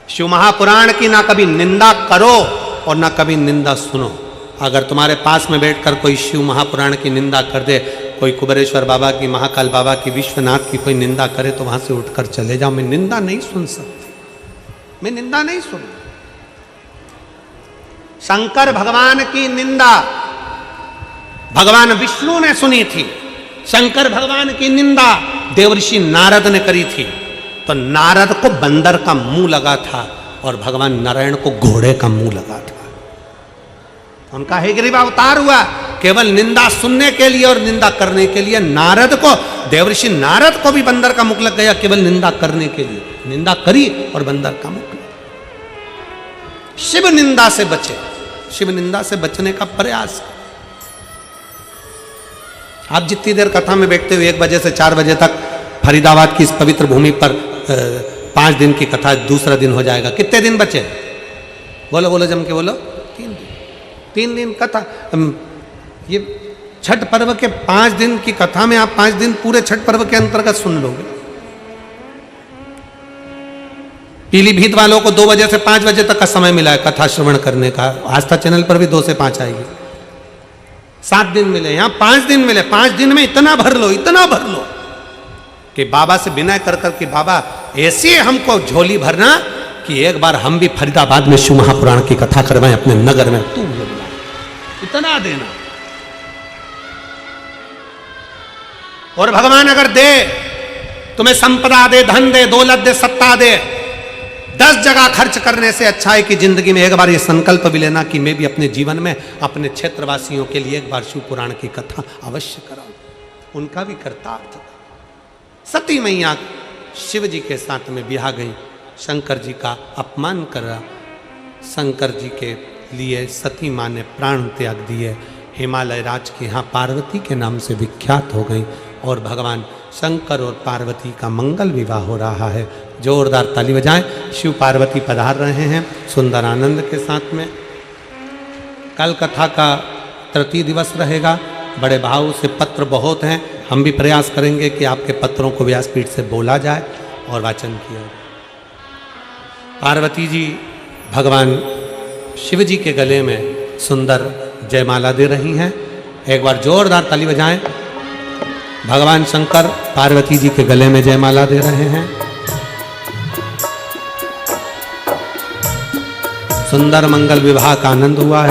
शिव महापुराण की ना कभी निंदा करो और ना कभी निंदा सुनो। अगर तुम्हारे पास में बैठकर कोई शिव महापुराण की निंदा कर दे, कोई कुबेरेश्वर बाबा की, महाकाल बाबा की, विश्वनाथ की कोई निंदा करे, तो वहां से उठकर चले जाओ। मैं निंदा नहीं सुन सकती, मैं निंदा नहीं सुन। शंकर भगवान की निंदा भगवान विष्णु ने सुनी थी। शंकर भगवान की निंदा देवर्षि नारद ने करी थी। तो नारद को बंदर का मुंह लगा था और भगवान नारायण को घोड़े का मुंह लगा था। उनका हयग्रीव अवतार हुआ केवल निंदा सुनने के लिए और निंदा करने के लिए। नारद को, देवर्षि नारद को भी बंदर का मुख लग गया केवल निंदा करने के लिए। निंदा करी और बंदर का मुख लगा। शिव निंदा से बचे, शिव निंदा से बचने का प्रयास करें। आप जितनी देर कथा में बैठते हुए 1 बजे से 4 बजे तक फरीदाबाद की इस पवित्र भूमि पर 5 दिन की कथा दूसरा दिन हो जाएगा। कितने दिन बचे? बोलो बोलो, जम के बोलो। 3 दिन। 3 दिन कथा। ये छठ पर्व के 5 दिन की कथा में आप 5 दिन पूरे छठ पर्व के अंतर्गत सुन लोगे। पीलीभीत वालों को 2 बजे से 5 बजे तक का समय मिला है कथा श्रवण करने का। आस्था चैनल पर भी 2 से 5 आएगी। 7 दिन मिले, यहां 5 दिन मिले। 5 दिन में इतना भर लो, इतना भर लो कि बाबा से विनय कर कर कि बाबा ऐसे हमको झोली भरना कि एक बार हम भी फरीदाबाद में शिव महापुराण की कथा करवाएं अपने नगर में। तू इतना देना। और भगवान अगर दे, तुम्हें संपदा दे, धन दे, दौलत दे, सत्ता दे, 10 जगह खर्च करने से अच्छा है कि जिंदगी में एक बार ये संकल्प भी लेना कि मैं भी अपने जीवन में अपने क्षेत्रवासियों के लिए एक बार शिव पुराण की कथा अवश्य कराऊं। उनका भी कर्तार्थ था। सती मैया शिव जी के साथ में ब्याह गई, शंकर जी का अपमान करा। शंकर जी के लिए सती माँ ने प्राण त्याग दिए। हिमालय राज के यहाँ पार्वती के नाम से विख्यात हो गई और भगवान शंकर और पार्वती का मंगल विवाह हो रहा है। जोरदार ताली बजाएं। शिव पार्वती पधार रहे हैं सुंदर आनंद के साथ में। कल कथा का तृतीय दिवस रहेगा। बड़े भाव से पत्र बहुत हैं, हम भी प्रयास करेंगे कि आपके पत्रों को व्यासपीठ से बोला जाए और वाचन किया। पार्वती जी भगवान शिव जी के गले में सुंदर जयमाला दे रही हैं। एक बार जोरदार ताली बजाएं। भगवान शंकर पार्वती जी के गले में जयमाला दे रहे हैं। सुंदर मंगल विवाह का आनंद हुआ है।